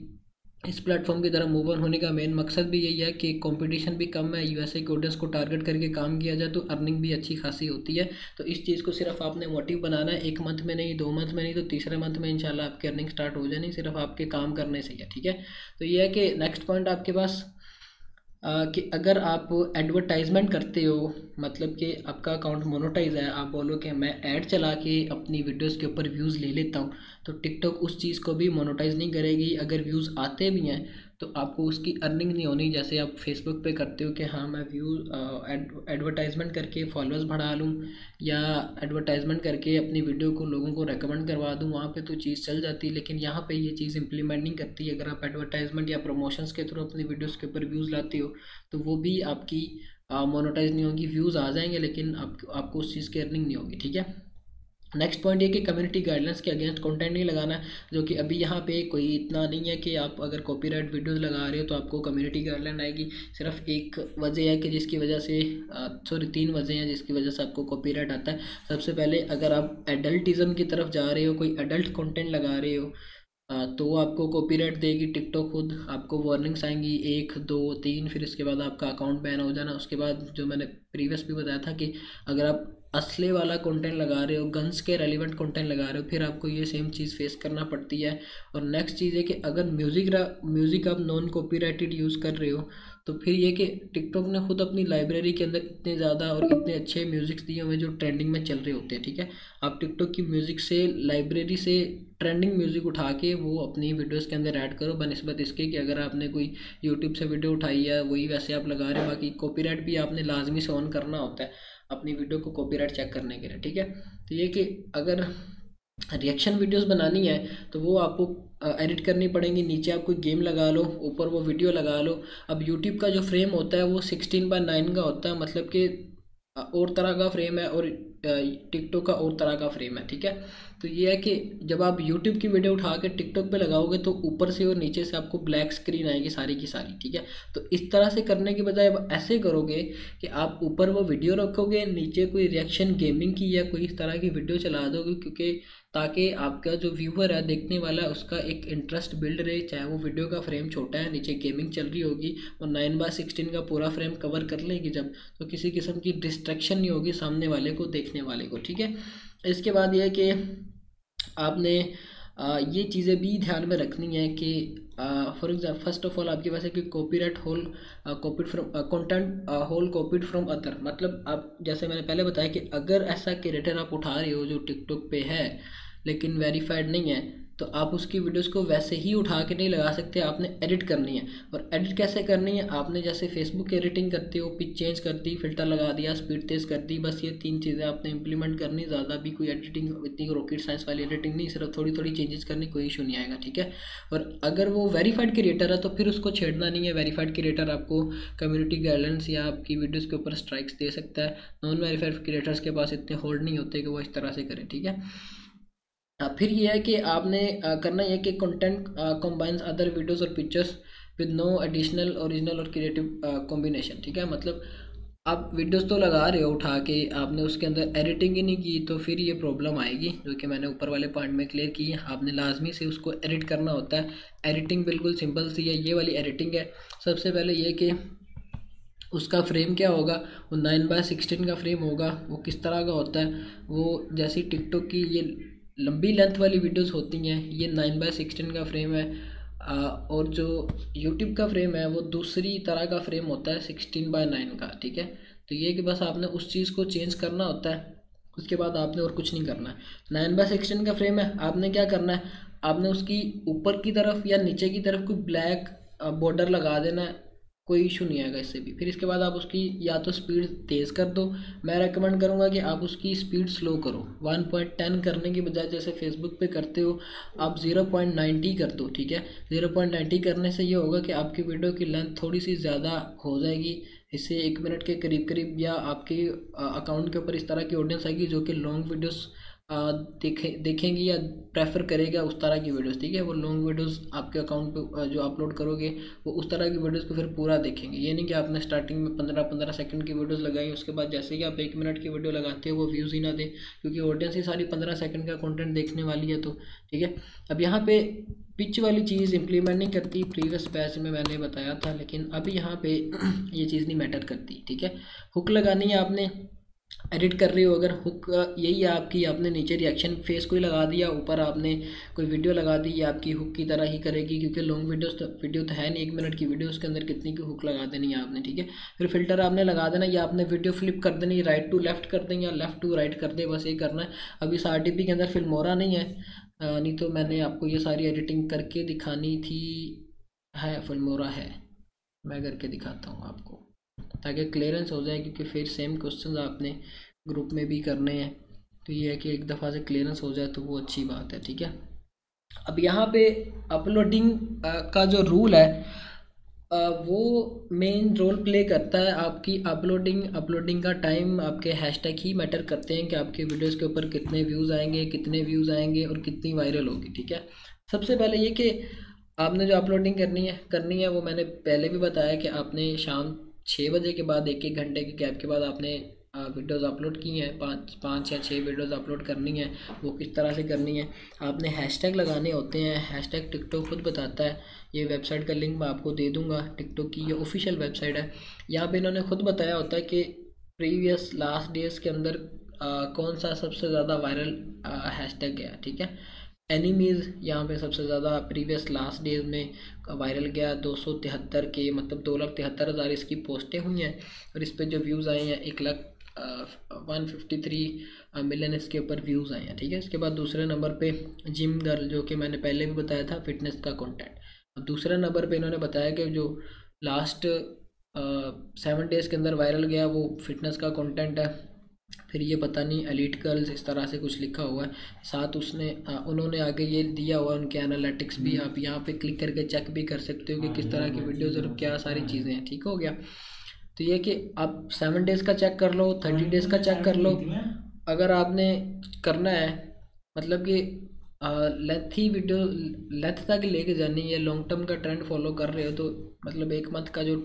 Speaker 1: इस प्लेटफॉर्म की तरह मूव ऑन होने का मेन मकसद भी यही है कि कंपटीशन भी कम है, USA के ऑडियंस को टारगेट करके काम किया जाए तो अर्निंग भी अच्छी खासी होती है। तो इस चीज़ को सिर्फ आपने मोटिव बनाना है, 1 मंथ में नहीं, 2 मंथ में नहीं, तो तीसरे मंथ में इंशाल्लाह आपकी अर्निंग स्टार्ट हो जानी, सिर्फ आपके काम करने से ही है, ठीक है। तो ये है कि नेक्स्ट पॉइंट आपके पास कि अगर आप एडवर्टाइजमेंट करते हो, मतलब कि आपका अकाउंट मोनेटाइज है, आप बोलो कि मैं ऐड चला के अपनी वीडियोस के ऊपर व्यूज़ ले लेता हूँ, तो टिकटॉक उस चीज़ को भी मोनेटाइज नहीं करेगी। अगर व्यूज़ आते भी हैं तो आपको उसकी अर्निंग नहीं होनी, जैसे आप फेसबुक पे करते हो कि हाँ मैं एडवर्टाइजमेंट करके फॉलोअर्स बढ़ा लूँ या एडवर्टाइजमेंट करके अपनी वीडियो को लोगों को रेकमेंड करवा दूँ, वहाँ पे तो चीज़ चल जाती है। लेकिन यहाँ पे ये चीज़ इम्प्लीमेंट नहीं करती। अगर आप एडवर्टाइजमेंट या प्रमोशंस के थ्रू अपनी वीडियोज़ के ऊपर व्यूज़ लाते हो तो वो भी आपकी मोनेटाइज नहीं होगी। व्यूज़ आ जाएंगे लेकिन आपको उस चीज़ की अर्निंग नहीं होगी, ठीक है। नेक्स्ट पॉइंट ये कि कम्युनिटी गाइडलाइंस के अगेंस्ट कंटेंट नहीं लगाना, जो कि अभी यहाँ पे कोई इतना नहीं है कि आप अगर कॉपीराइट वीडियोस लगा रहे हो तो आपको कम्युनिटी गाइडलाइन आएगी। सिर्फ एक वजह है कि जिसकी वजह से 3 वजह हैं जिसकी वजह से आपको कॉपीराइट आता है। सबसे पहले अगर आप एडल्टिज्म की तरफ जा रहे हो, कोई एडल्ट कंटेंट लगा रहे हो तो आपको कॉपीराइट देगी टिकटॉक, खुद आपको वार्निंग्स आएंगी 1 2 3, फिर इसके बाद आपका अकाउंट बैन हो जाना। उसके बाद जो मैंने प्रीवियस भी बताया था कि अगर आप असली वाला कंटेंट लगा रहे हो, गन्स के रेलिवेंट कंटेंट लगा रहे हो, फिर आपको ये सेम चीज़ फेस करना पड़ती है। और नेक्स्ट चीज़ है कि अगर म्यूज़िक आप नॉन कॉपीराइटेड यूज़ कर रहे हो तो फिर ये कि टिकटॉक ने खुद अपनी लाइब्रेरी के अंदर इतने ज़्यादा और इतने अच्छे म्यूज़िक्स दिए हुए जो ट्रेंडिंग में चल रहे होते हैं, ठीक है। आप टिकटॉक की म्यूज़िक से लाइब्रेरी से ट्रेंडिंग म्यूज़िक उठा के वो अपनी वीडियोस के अंदर ऐड करो, बनिस्बत इसके कि अगर आपने कोई यूट्यूब से वीडियो उठाई है वही वैसे आप लगा रहे हो। बाकी कॉपीराइट भी आपने लाजमी से ऑन करना होता है अपनी वीडियो को कॉपीराइट चेक करने के लिए, ठीक है। तो ये कि अगर रिएक्शन वीडियोस बनानी है तो वो आपको एडिट करनी पड़ेंगी। नीचे आप कोई गेम लगा लो, ऊपर वो वीडियो लगा लो। अब यूट्यूब का जो फ्रेम होता है वो 16:9 का होता है, मतलब कि और तरह का फ्रेम है और टिकटॉक का और तरह का फ्रेम है, ठीक है। तो ये है कि जब आप यूट्यूब की वीडियो उठा के टिकटॉक पे लगाओगे तो ऊपर से और नीचे से आपको ब्लैक स्क्रीन आएगी सारी की सारी, ठीक है। तो इस तरह से करने के बजाय आप ऐसे करोगे कि आप ऊपर वो वीडियो रखोगे, नीचे कोई रिएक्शन गेमिंग की या कोई इस तरह की वीडियो चला दोगे, क्योंकि ताकि आपका जो व्यूअर है देखने वाला उसका एक इंटरेस्ट बिल्ड रहे, चाहे वो वीडियो का फ्रेम छोटा है, नीचे गेमिंग चल रही होगी और 9:16 का पूरा फ्रेम कवर कर लेगी जब, तो किसी किस्म की डिस्ट्रैक्शन नहीं होगी सामने वाले को, देखने वाले को, ठीक है। इसके बाद ये कि आपने ये चीज़ें भी ध्यान में रखनी है कि for example first of all आपके पास है कि copyright whole copied from content whole copied from other, मतलब आप जैसे मैंने पहले बताया कि अगर ऐसा क्रिएटर आप उठा रहे हो जो टिकटॉक पे है लेकिन वेरीफाइड नहीं है, तो आप उसकी वीडियोस को वैसे ही उठा के नहीं लगा सकते, आपने एडिट करनी है। और एडिट कैसे करनी है, आपने जैसे फेसबुक की एडिटिंग करते हो, पिच चेंज कर दी, फिल्टर लगा दिया, स्पीड तेज़ कर दी, बस ये 3 चीज़ें आपने इंप्लीमेंट करनी, ज़्यादा भी कोई एडिटिंग इतनी रॉकेट साइंस वाली एडिटिंग नहीं, सिर्फ थोड़ी थोड़ी चेंजेस करनी, कोई इशू नहीं आएगा, ठीक है। और अगर वो वेरीफाइड क्रिएटर है तो फिर उसको छेड़ना नहीं है। वेरीफाइड क्रिएटर आपको कम्युनिटी गाइडलाइंस या आपकी वीडियोज़ के ऊपर स्ट्राइक्स दे सकता है, नॉन वेरीफाइड क्रिएटर्स के पास इतने होल्ड नहीं होते कि वो इस तरह से करें, ठीक है। फिर ये है कि आपने करना ये कि कंटेंट कंबाइंस अदर वीडियोस और pictures with no additional original और क्रिएटिव कॉम्बिनेशन, ठीक है। मतलब आप वीडियोस तो लगा रहे हो उठा के, आपने उसके अंदर एडिटिंग ही नहीं की, तो फिर ये प्रॉब्लम आएगी, जो कि मैंने ऊपर वाले पॉइंट में क्लियर की है। आपने लाजमी से उसको एडिट करना होता है। एडिटिंग बिल्कुल सिंपल सी है, ये वाली एडिटिंग है। सबसे पहले ये कि उसका फ्रेम क्या होगा, वो 9:16 का फ्रेम होगा। वो किस तरह का होता है, वो जैसी टिकटॉक की ये लंबी लेंथ वाली वीडियोस होती हैं, ये 9:16 का फ्रेम है। और जो यूट्यूब का फ्रेम है वो दूसरी तरह का फ्रेम होता है 16:9 का, ठीक है। तो ये कि बस आपने उस चीज़ को चेंज करना होता है, उसके बाद आपने और कुछ नहीं करना है। 9:16 का फ्रेम है, आपने क्या करना है, आपने उसकी ऊपर की तरफ या नीचे की तरफ कोई ब्लैक बॉर्डर लगा देना है, कोई इशू नहीं आएगा इससे भी। फिर इसके बाद आप उसकी या तो स्पीड तेज़ कर दो, मैं रेकमेंड करूँगा कि आप उसकी स्पीड स्लो करो। 1.10 करने की बजाय जैसे फेसबुक पे करते हो आप 0.90 कर दो, ठीक है। 0.90 करने से ये होगा कि आपकी वीडियो की लेंथ थोड़ी सी ज़्यादा हो जाएगी, इससे 1 मिनट के करीब करीब, या आपके अकाउंट के ऊपर इस तरह की ऑडियंस आएगी जो कि लॉन्ग वीडियोस देखेंगी या प्रेफर करेगा उस तरह की वीडियोस, ठीक है। वो लॉन्ग वीडियोस आपके अकाउंट पे जो अपलोड करोगे वो उस तरह की वीडियोस को फिर पूरा देखेंगे। ये नहीं कि आपने स्टार्टिंग में 15-15 सेकंड की वीडियोस लगाई, उसके बाद जैसे कि आप 1 मिनट की वीडियो लगाते हो वो व्यूज़ ही ना दे, क्योंकि ऑडियंस ही सारी 15 सेकंड का कंटेंट देखने वाली है, तो ठीक है। अब यहाँ पे पिच वाली चीज़ इंप्लीमेंट नहीं करती, प्रीवियस बैच में मैंने बताया था, लेकिन अभी यहाँ पे ये चीज़ नहीं मैटर करती, ठीक है। हुक लगानी है आपने, एडिट कर रही हो अगर, हुक यही है आपकी, आपने नीचे रिएक्शन फेस को ही लगा दिया, ऊपर आपने कोई वीडियो लगा दी, ये आपकी हुक की तरह ही करेगी, क्योंकि लॉन्ग वीडियो तो है नहीं, 1 मिनट की वीडियो, उसके अंदर कितनी की हुक लगा देनी है आपने, ठीक है। फिर फिल्टर आपने लगा देना, या आपने वीडियो फ्लिप कर देनी, राइट टू लेफ्ट कर दें या लेफ्ट टू राइट कर दें, बस ये करना है। अब इस RTP के अंदर फिल्मोरा नहीं है, नहीं तो मैंने आपको ये सारी एडिटिंग करके दिखानी थी, है फिल्मोरा है, मैं करके दिखाता हूँ आपको ताकि क्लियरेंस हो जाए, क्योंकि फिर सेम क्वेश्चंस आपने ग्रुप में भी करने हैं, तो ये है कि एक दफ़ा से क्लियरेंस हो जाए तो वो अच्छी बात है, ठीक है। अब यहाँ पे अपलोडिंग का जो रूल है वो मेन रोल प्ले करता है आपकी अपलोडिंग का टाइम, आपके हैशटैग ही मैटर करते हैं कि आपके वीडियोस के ऊपर कितने व्यूज़ आएंगे और कितनी वायरल होगी, ठीक है। सबसे पहले ये कि आपने जो अपलोडिंग करनी है वो मैंने पहले भी बताया कि आपने शाम 6 बजे के बाद 1-1 घंटे के गैप के बाद आपने वीडियोज़ अपलोड की हैं, 5 या 6 वीडियोज़ अपलोड करनी है। वो किस तरह से करनी है, आपने हैशटैग लगाने होते हैं, हैशटैग टिकटॉक खुद बताता है, ये वेबसाइट का लिंक मैं आपको दे दूंगा, टिकटॉक की ये ऑफिशियल वेबसाइट है। यहाँ पे इन्होंने खुद बताया होता है कि प्रीवियस लास्ट डेज के अंदर कौन सा सबसे ज़्यादा वायरल हैशटैग है, ठीक है। एनिमीज़ यहाँ पे सबसे ज़्यादा प्रीवियस लास्ट डेज में वायरल गया, 273 के, मतलब 2,73,000 इसकी पोस्टें हुई हैं, और इस पे जो व्यूज़ आए हैं 1,153 मिलियन इसके ऊपर व्यूज़ आए हैं, ठीक है। इसके बाद दूसरे नंबर पे जिम गर्ल, जो कि मैंने पहले भी बताया था, फिटनेस का कंटेंट। दूसरे नंबर पे इन्होंने बताया कि जो लास्ट 7 डेज़ के अंदर वायरल गया वो फिटनेस का कंटेंट है। फिर ये पता नहीं एलीट गर्ल्स इस तरह से कुछ लिखा हुआ है, साथ उन्होंने आगे ये दिया हुआ उनके एनालिटिक्स भी, आप यहाँ पे क्लिक करके चेक भी कर सकते हो कि किस तरह की वीडियोज़ और क्या सारी चीज़ें हैं, ठीक हो गया। तो ये कि आप 7 डेज़ का चेक कर लो, 30 डेज़ का चेक कर लो। अगर आपने करना है मतलब कि लेंथ ही वीडियो लेंथ तक लेके जानी है, लॉन्ग टर्म का ट्रेंड फॉलो कर रहे हो तो मतलब 1 मंथ का जो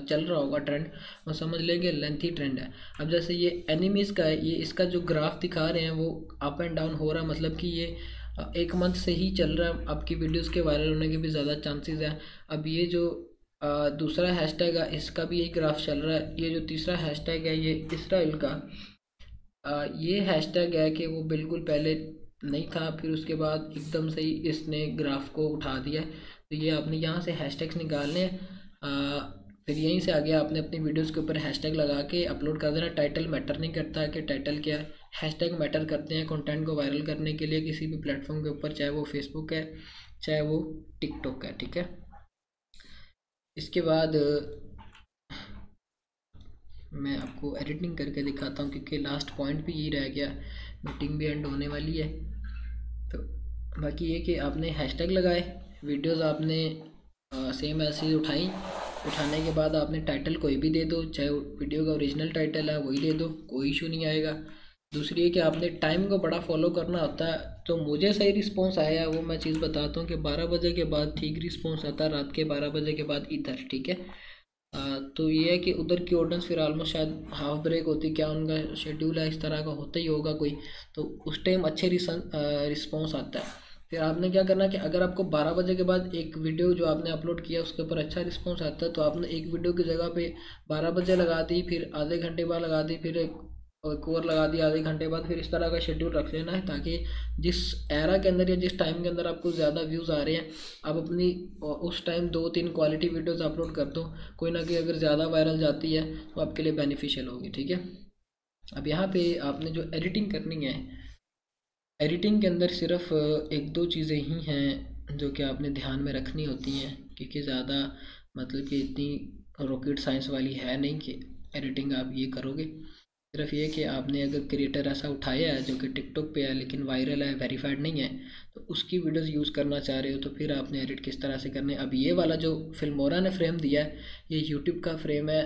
Speaker 1: चल रहा होगा ट्रेंड वो समझ लेंगे लेंथ ही ट्रेंड है। अब जैसे ये एनिमीज़ का है, ये इसका जो ग्राफ दिखा रहे हैं वो अप एंड डाउन हो रहा है, मतलब कि ये 1 मंथ से ही चल रहा है। आपकी वीडियोस के वायरल होने के भी ज़्यादा चांसेस हैं। अब ये जो दूसरा हैशटैग है इसका भी यही ग्राफ चल रहा है। ये जो तीसरा हैशटैग है ये इसराइल का, ये हैशटैग है कि वो बिल्कुल पहले नहीं था, फिर उसके बाद एकदम से ही इसने ग्राफ को उठा दिया। तो ये आपने यहाँ से हैशटैग्स निकालने हैं, फिर यहीं से आगे आपने अपनी वीडियोस के ऊपर हैशटैग लगा के अपलोड कर देना। टाइटल मैटर नहीं करता कि टाइटल क्या है, हैशटैग मैटर करते हैं कंटेंट को वायरल करने के लिए किसी भी प्लेटफॉर्म के ऊपर, चाहे वो फेसबुक है चाहे वो टिकटॉक है, ठीक है। इसके बाद मैं आपको एडिटिंग करके दिखाता हूँ क्योंकि लास्ट पॉइंट भी यही रह गया, मीटिंग भी एंड होने वाली है। तो बाकी ये कि आपने हैशटैग लगाए, वीडियोस आपने सेम ऐसे ही उठाने के बाद आपने टाइटल कोई भी दे दो, चाहे वीडियो का ओरिजिनल टाइटल है वही दे दो, कोई इशू नहीं आएगा। दूसरी है कि आपने टाइम को बड़ा फॉलो करना होता है। तो मुझे सही रिस्पॉन्स आया है वो मैं चीज़ बताता हूँ कि 12 बजे के बाद ठीक रिस्पॉन्स आता है, रात के 12 बजे के बाद इधर, ठीक है। तो ये है कि उधर की ऑडियंस फिर ऑलमोस्ट शायद हाफ ब्रेक होती, क्या उनका शेड्यूल है इस तरह का होता ही होगा कोई, तो उस टाइम अच्छे रिस्पॉन्स आता है। फिर आपने क्या करना है कि अगर आपको 12 बजे के बाद एक वीडियो जो आपने अपलोड किया उसके ऊपर अच्छा रिस्पॉन्स आता है तो आपने एक वीडियो की जगह पे 12 बजे लगा दी, फिर आधे घंटे बाद लगा दी, फिर एक और लगा दिया आधे घंटे बाद, फिर इस तरह का शेड्यूल रख लेना है ताकि जिस एरा के अंदर या जिस टाइम के अंदर आपको ज़्यादा व्यूज़ आ रहे हैं आप अपनी उस टाइम 2-3 क्वालिटी वीडियोस अपलोड कर दो, कोई ना कोई अगर ज़्यादा वायरल जाती है तो आपके लिए बेनिफिशियल होगी, ठीक है। अब यहाँ पे आपने जो एडिटिंग करनी है, एडिटिंग के अंदर सिर्फ 1-2 चीज़ें ही हैं जो कि आपने ध्यान में रखनी होती हैं, क्योंकि ज़्यादा मतलब कि इतनी रॉकेट साइंस वाली है नहीं कि एडिटिंग आप ये करोगे। सिर्फ ये कि आपने अगर क्रिएटर ऐसा उठाया है जो कि टिकटॉक पे है लेकिन वायरल है, वेरीफाइड नहीं है, तो उसकी वीडियोस यूज़ करना चाह रहे हो तो फिर आपने एडिट किस तरह से करने। अब ये वाला जो फिल्मोरा ने फ्रेम दिया है ये यूट्यूब का फ्रेम है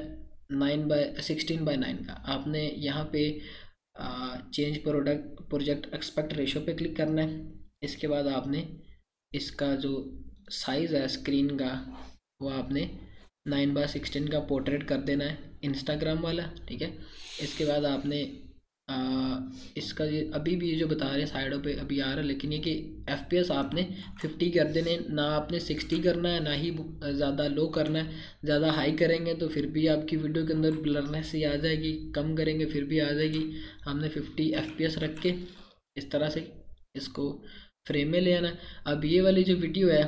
Speaker 1: 16:9 का। आपने यहाँ पे चेंज प्रोजेक्ट एक्सपेक्ट रेशो पे क्लिक करना है। इसके बाद आपने इसका जो साइज़ है स्क्रीन का वो आपने 9:16 का पोर्ट्रेट कर देना है, इंस्टाग्राम वाला, ठीक है। इसके बाद आपने इसका ये अभी भी ये जो बता रहे हैं साइडों पे अभी आ रहा है, लेकिन ये कि FPS आपने 50 कर देने, ना आपने 60 करना है ना ही ज़्यादा लो करना है। ज़्यादा हाई करेंगे तो फिर भी आपकी वीडियो के अंदर ब्लरनेस ही आ जाएगी, कम करेंगे फिर भी आ जाएगी। हमने 50 FPS रख के इस तरह से इसको फ्रेम में ले आना है। अब ये वाली जो वीडियो है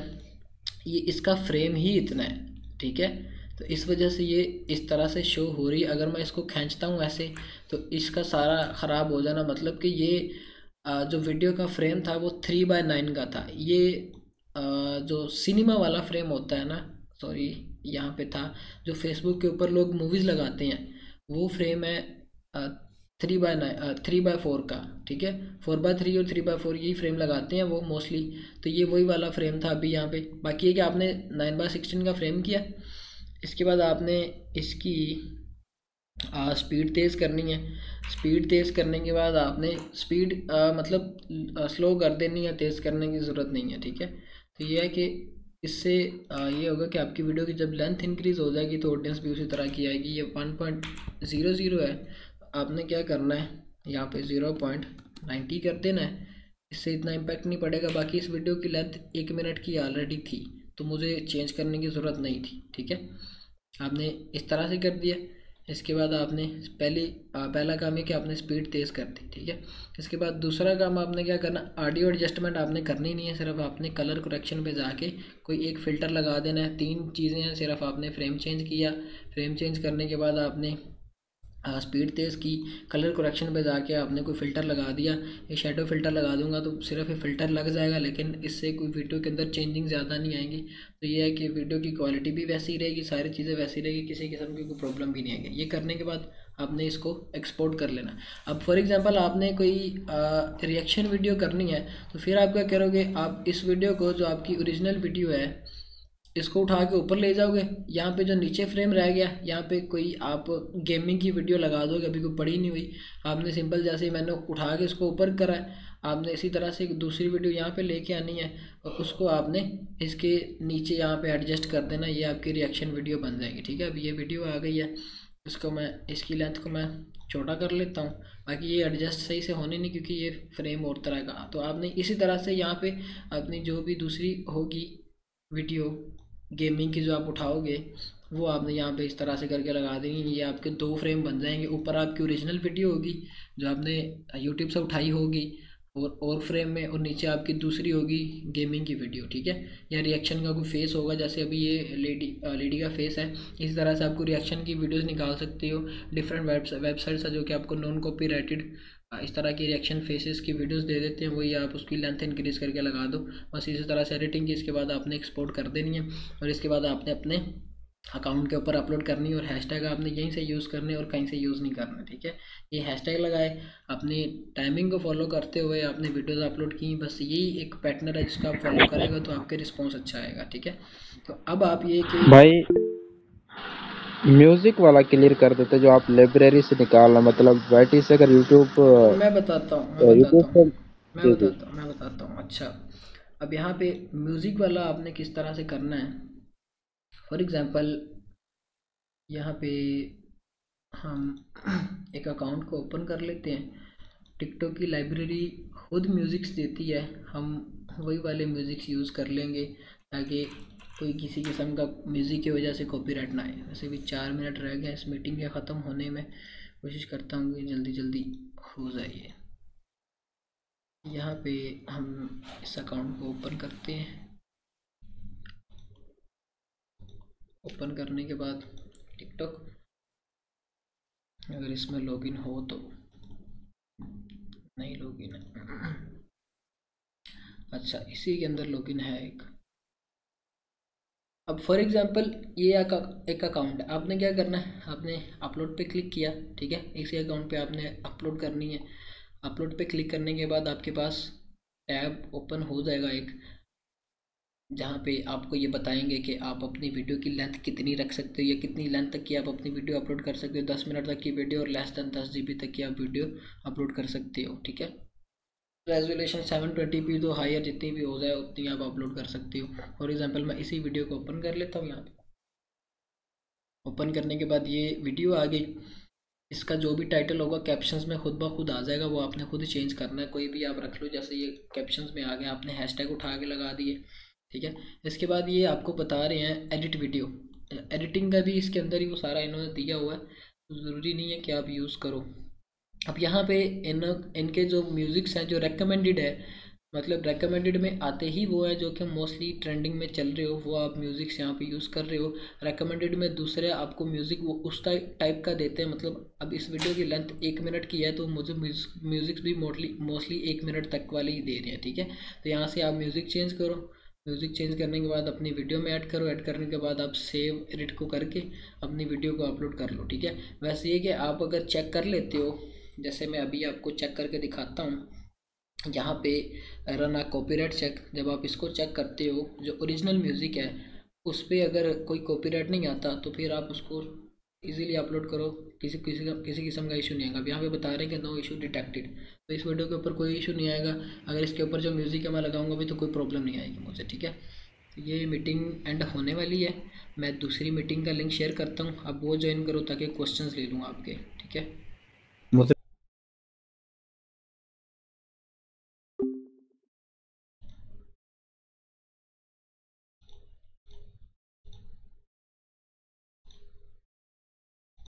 Speaker 1: ये इसका फ्रेम ही इतना है, ठीक है, तो इस वजह से ये इस तरह से शो हो रही है। अगर मैं इसको खींचता हूँ ऐसे तो इसका सारा ख़राब हो जाना, मतलब कि ये जो वीडियो का फ्रेम था वो 3:9 का था। ये जो सिनेमा वाला फ्रेम होता है ना, सॉरी यहाँ पे था जो फेसबुक के ऊपर लोग मूवीज़ लगाते हैं वो फ्रेम है 3:4 का, ठीक है। 4:3 और 3:4 यही फ्रेम लगाते हैं वो मोस्टली, तो ये वही वाला फ्रेम था अभी यहाँ पे। बाकी है कि आपने 9:16 का फ्रेम किया। इसके बाद आपने इसकी स्पीड तेज़ करनी है। स्पीड तेज़ करने के बाद आपने स्पीड मतलब स्लो कर देनी है, तेज़ करने की ज़रूरत नहीं है, ठीक है। तो ये है कि इससे ये होगा कि आपकी वीडियो की जब लेंथ इंक्रीज़ हो जाएगी तो ऑडियंस भी उसी तरह की आएगी। ये 1.00 है, आपने क्या करना है यहाँ पे 0.90 कर देना है, इससे इतना इम्पैक्ट नहीं पड़ेगा। बाकी इस वीडियो की लेंथ 1 मिनट की ऑलरेडी थी तो मुझे चेंज करने की ज़रूरत नहीं थी, ठीक है। आपने इस तरह से कर दिया। इसके बाद आपने पहला काम है कि आपने स्पीड तेज़ कर दी, ठीक है। इसके बाद दूसरा काम आपने क्या करना, ऑडियो एडजस्टमेंट आपने करनी नहीं है, सिर्फ आपने कलर करेक्शन पे जाके कोई एक फ़िल्टर लगा देना है। 3 चीज़ें हैं, सिर्फ आपने फ्रेम चेंज किया, फ्रेम चेंज करने के बाद आपने स्पीड तेज़ की, कलर करेक्शन पे जाके आपने कोई फ़िल्टर लगा दिया। ये शेडो फ़िल्टर लगा दूंगा तो सिर्फ ये फ़िल्टर लग जाएगा, लेकिन इससे कोई वीडियो के अंदर चेंजिंग ज़्यादा नहीं आएंगी। तो ये है कि वीडियो की क्वालिटी भी वैसी ही रहेगी, सारी चीज़ें वैसी रहेगी, किसी किस्म की कोई प्रॉब्लम भी नहीं आएगी। ये करने के बाद आपने इसको एक्सपोर्ट कर लेना। अब फॉर एग्जांपल आपने कोई रिएक्शन वीडियो करनी है तो फिर आप क्या करोगे, आप इस वीडियो को जो आपकी ओरिजिनल वीडियो है इसको उठा के ऊपर ले जाओगे, यहाँ पे जो नीचे फ्रेम रह गया यहाँ पे कोई आप गेमिंग की वीडियो लगा दोगे, अभी कोई पड़ी नहीं हुई, आपने सिंपल जैसे ही मैंने उठा के इसको ऊपर करा है, आपने इसी तरह से एक दूसरी वीडियो यहाँ पे लेके आनी है और उसको आपने इसके नीचे यहाँ पे एडजस्ट कर देना, ये आपकी रिएक्शन वीडियो बन जाएगी। ठीक है, अब ये वीडियो आ गई है, इसको मैं इसकी लेंथ को मैं छोटा कर लेता हूँ, बाकी ये एडजस्ट सही से होने नहीं क्योंकि ये फ्रेम और तरह का। तो आपने इसी तरह से यहाँ पे अपनी जो भी दूसरी होगी वीडियो गेमिंग की जो आप उठाओगे वो आपने यहाँ पे इस तरह से करके लगा देंगे, ये आपके 2 फ्रेम बन जाएंगे। ऊपर आपकी ओरिजिनल वीडियो होगी जो आपने यूट्यूब से उठाई होगी और फ्रेम में, और नीचे आपकी दूसरी होगी गेमिंग की वीडियो। ठीक है, या रिएक्शन का कोई फेस होगा, जैसे अभी ये लेडी का फेस है, इसी तरह से आपको रिएक्शन की वीडियोस निकाल सकते हो। डिफरेंट वेबसाइट्स है जो कि आपको नॉन कॉपीराइटेड इस तरह की रिएक्शन फेसेस की वीडियोस दे देते हैं, वही आप उसकी लेंथ इंक्रीज़ करके लगा दो। बस इसी तरह से एडिटिंग की इसके बाद आपने एक्सपोर्ट कर देनी है और इसके बाद आपने अपने अकाउंट के ऊपर अपलोड करनी है और हैशटैग आपने यहीं से यूज़ करने और कहीं से यूज़ नहीं करना। ठीक है, ये हैशटैग लगाए, अपनी टाइमिंग को फॉलो करते हुए आपने वीडियोस अपलोड की, बस यही एक पैटर्न है जिसका आप फॉलो करेगा तो आपके रिस्पॉन्स अच्छा आएगा। ठीक है, तो अब आप ये कि
Speaker 4: भाई म्यूजिक वाला क्लियर कर देते जो आप लाइब्रेरी से निकालना, मतलब वाईटी से अगर यूट्यूब
Speaker 1: मैं बताता हूँ मैं बताता हूँ। अच्छा, अब यहाँ पे म्यूज़िक वाला आपने किस तरह से करना है। फॉर एग्ज़ाम्पल यहाँ पे हम एक अकाउंट को ओपन कर लेते हैं। टिकटॉक की लाइब्रेरी खुद म्यूज़िक्स देती है, हम वही वाले म्यूज़िक्स यूज़ कर लेंगे ताकि कोई किसी किस्म का म्यूज़िक की वजह से कॉपीराइट ना आए। वैसे भी 4 मिनट रह गए इस मीटिंग के ख़त्म होने में, कोशिश करता हूँ कि जल्दी जल्दी हो जाए। यहाँ पे हम इस अकाउंट को ओपन करते हैं। ओपन करने के बाद टिकटॉक, अगर इसमें लॉगिन हो तो, नहीं लॉगिन है, अच्छा इसी के अंदर लॉगिन है एक। अब फॉर एग्जांपल ये एक अकाउंट है, आपने क्या करना है, आपने अपलोड पे क्लिक किया। ठीक है, इसी अकाउंट पे आपने अपलोड करनी है। अपलोड पे क्लिक करने के बाद आपके पास टैब ओपन हो जाएगा एक, जहाँ पे आपको ये बताएंगे कि आप अपनी वीडियो की लेंथ कितनी रख सकते हो या कितनी लेंथ तक की आप अपनी वीडियो अपलोड कर सकते हो। 10 मिनट तक की वीडियो और लेस देन 10 GB तक की आप वीडियो अपलोड कर सकते हो। ठीक है, रेजोल्यूशन 720p तो हायर जितनी भी हो जाए उतनी आप अपलोड कर सकते हो। फॉर एग्जांपल मैं इसी वीडियो को ओपन कर लेता हूँ। यहाँ पे ओपन करने के बाद ये वीडियो आ गई, इसका जो भी टाइटल होगा कैप्शंस में खुद ब खुद आ जाएगा, वो आपने खुद चेंज करना है, कोई भी आप रख लो। जैसे ये कैप्शंस में आ गया, आपने हैशटैग उठा के लगा दिए। ठीक है, इसके बाद ये आपको बता रहे हैं एडिट वीडियो, एडिटिंग का भी इसके अंदर ही वो सारा इन्होंने दिया हुआ है, तो ज़रूरी नहीं है कि आप यूज़ करो। अब यहाँ पे इनके जो म्यूज़िक्स हैं जो रेकमेंडेड है, मतलब रेकमेंडेड में आते ही वो है जो कि मोस्टली ट्रेंडिंग में चल रहे हो, वो आप म्यूज़िक्स यहाँ पे यूज़ कर रहे हो। रेकमेंडेड में दूसरे आपको म्यूज़िक वो उस टाइप का देते हैं, मतलब अब इस वीडियो की लेंथ 1 मिनट की है तो मुझे म्यूज़िक्स भी मोस्टली 1 मिनट तक वाले ही दे रहे हैं। ठीक है, तो यहाँ से आप म्यूज़िक चेंज करो, म्यूज़िक चेंज करने के बाद अपनी वीडियो में ऐड करो, ऐड करने के बाद आप सेव एडिट को करके अपनी वीडियो को अपलोड कर लो। ठीक है, वैसे ये कि आप अगर चेक कर लेते हो, जैसे मैं अभी आपको चेक करके दिखाता हूँ, यहाँ पे रन अ कॉपीराइट चेक, जब आप इसको चेक करते हो जो ओरिजिनल म्यूज़िक है उस पर अगर कोई कॉपीराइट नहीं आता तो फिर आप उसको इजीली अपलोड करो, किसी किस्म का इशू नहीं आएगा। अब यहाँ पे बता रहे हैं कि नो इशू डिटेक्टेड, तो इस वीडियो के ऊपर कोई इशू नहीं आएगा। अगर इसके ऊपर जो म्यूज़िक है मैं लगाऊंगा भी तो कोई प्रॉब्लम नहीं आएगी मुझे। ठीक है, ये मीटिंग एंड होने वाली है, मैं दूसरी मीटिंग का लिंक शेयर करता हूँ, आप वो ज्वाइन करो ताकि क्वेश्चंस ले लूँ आपके। ठीक है।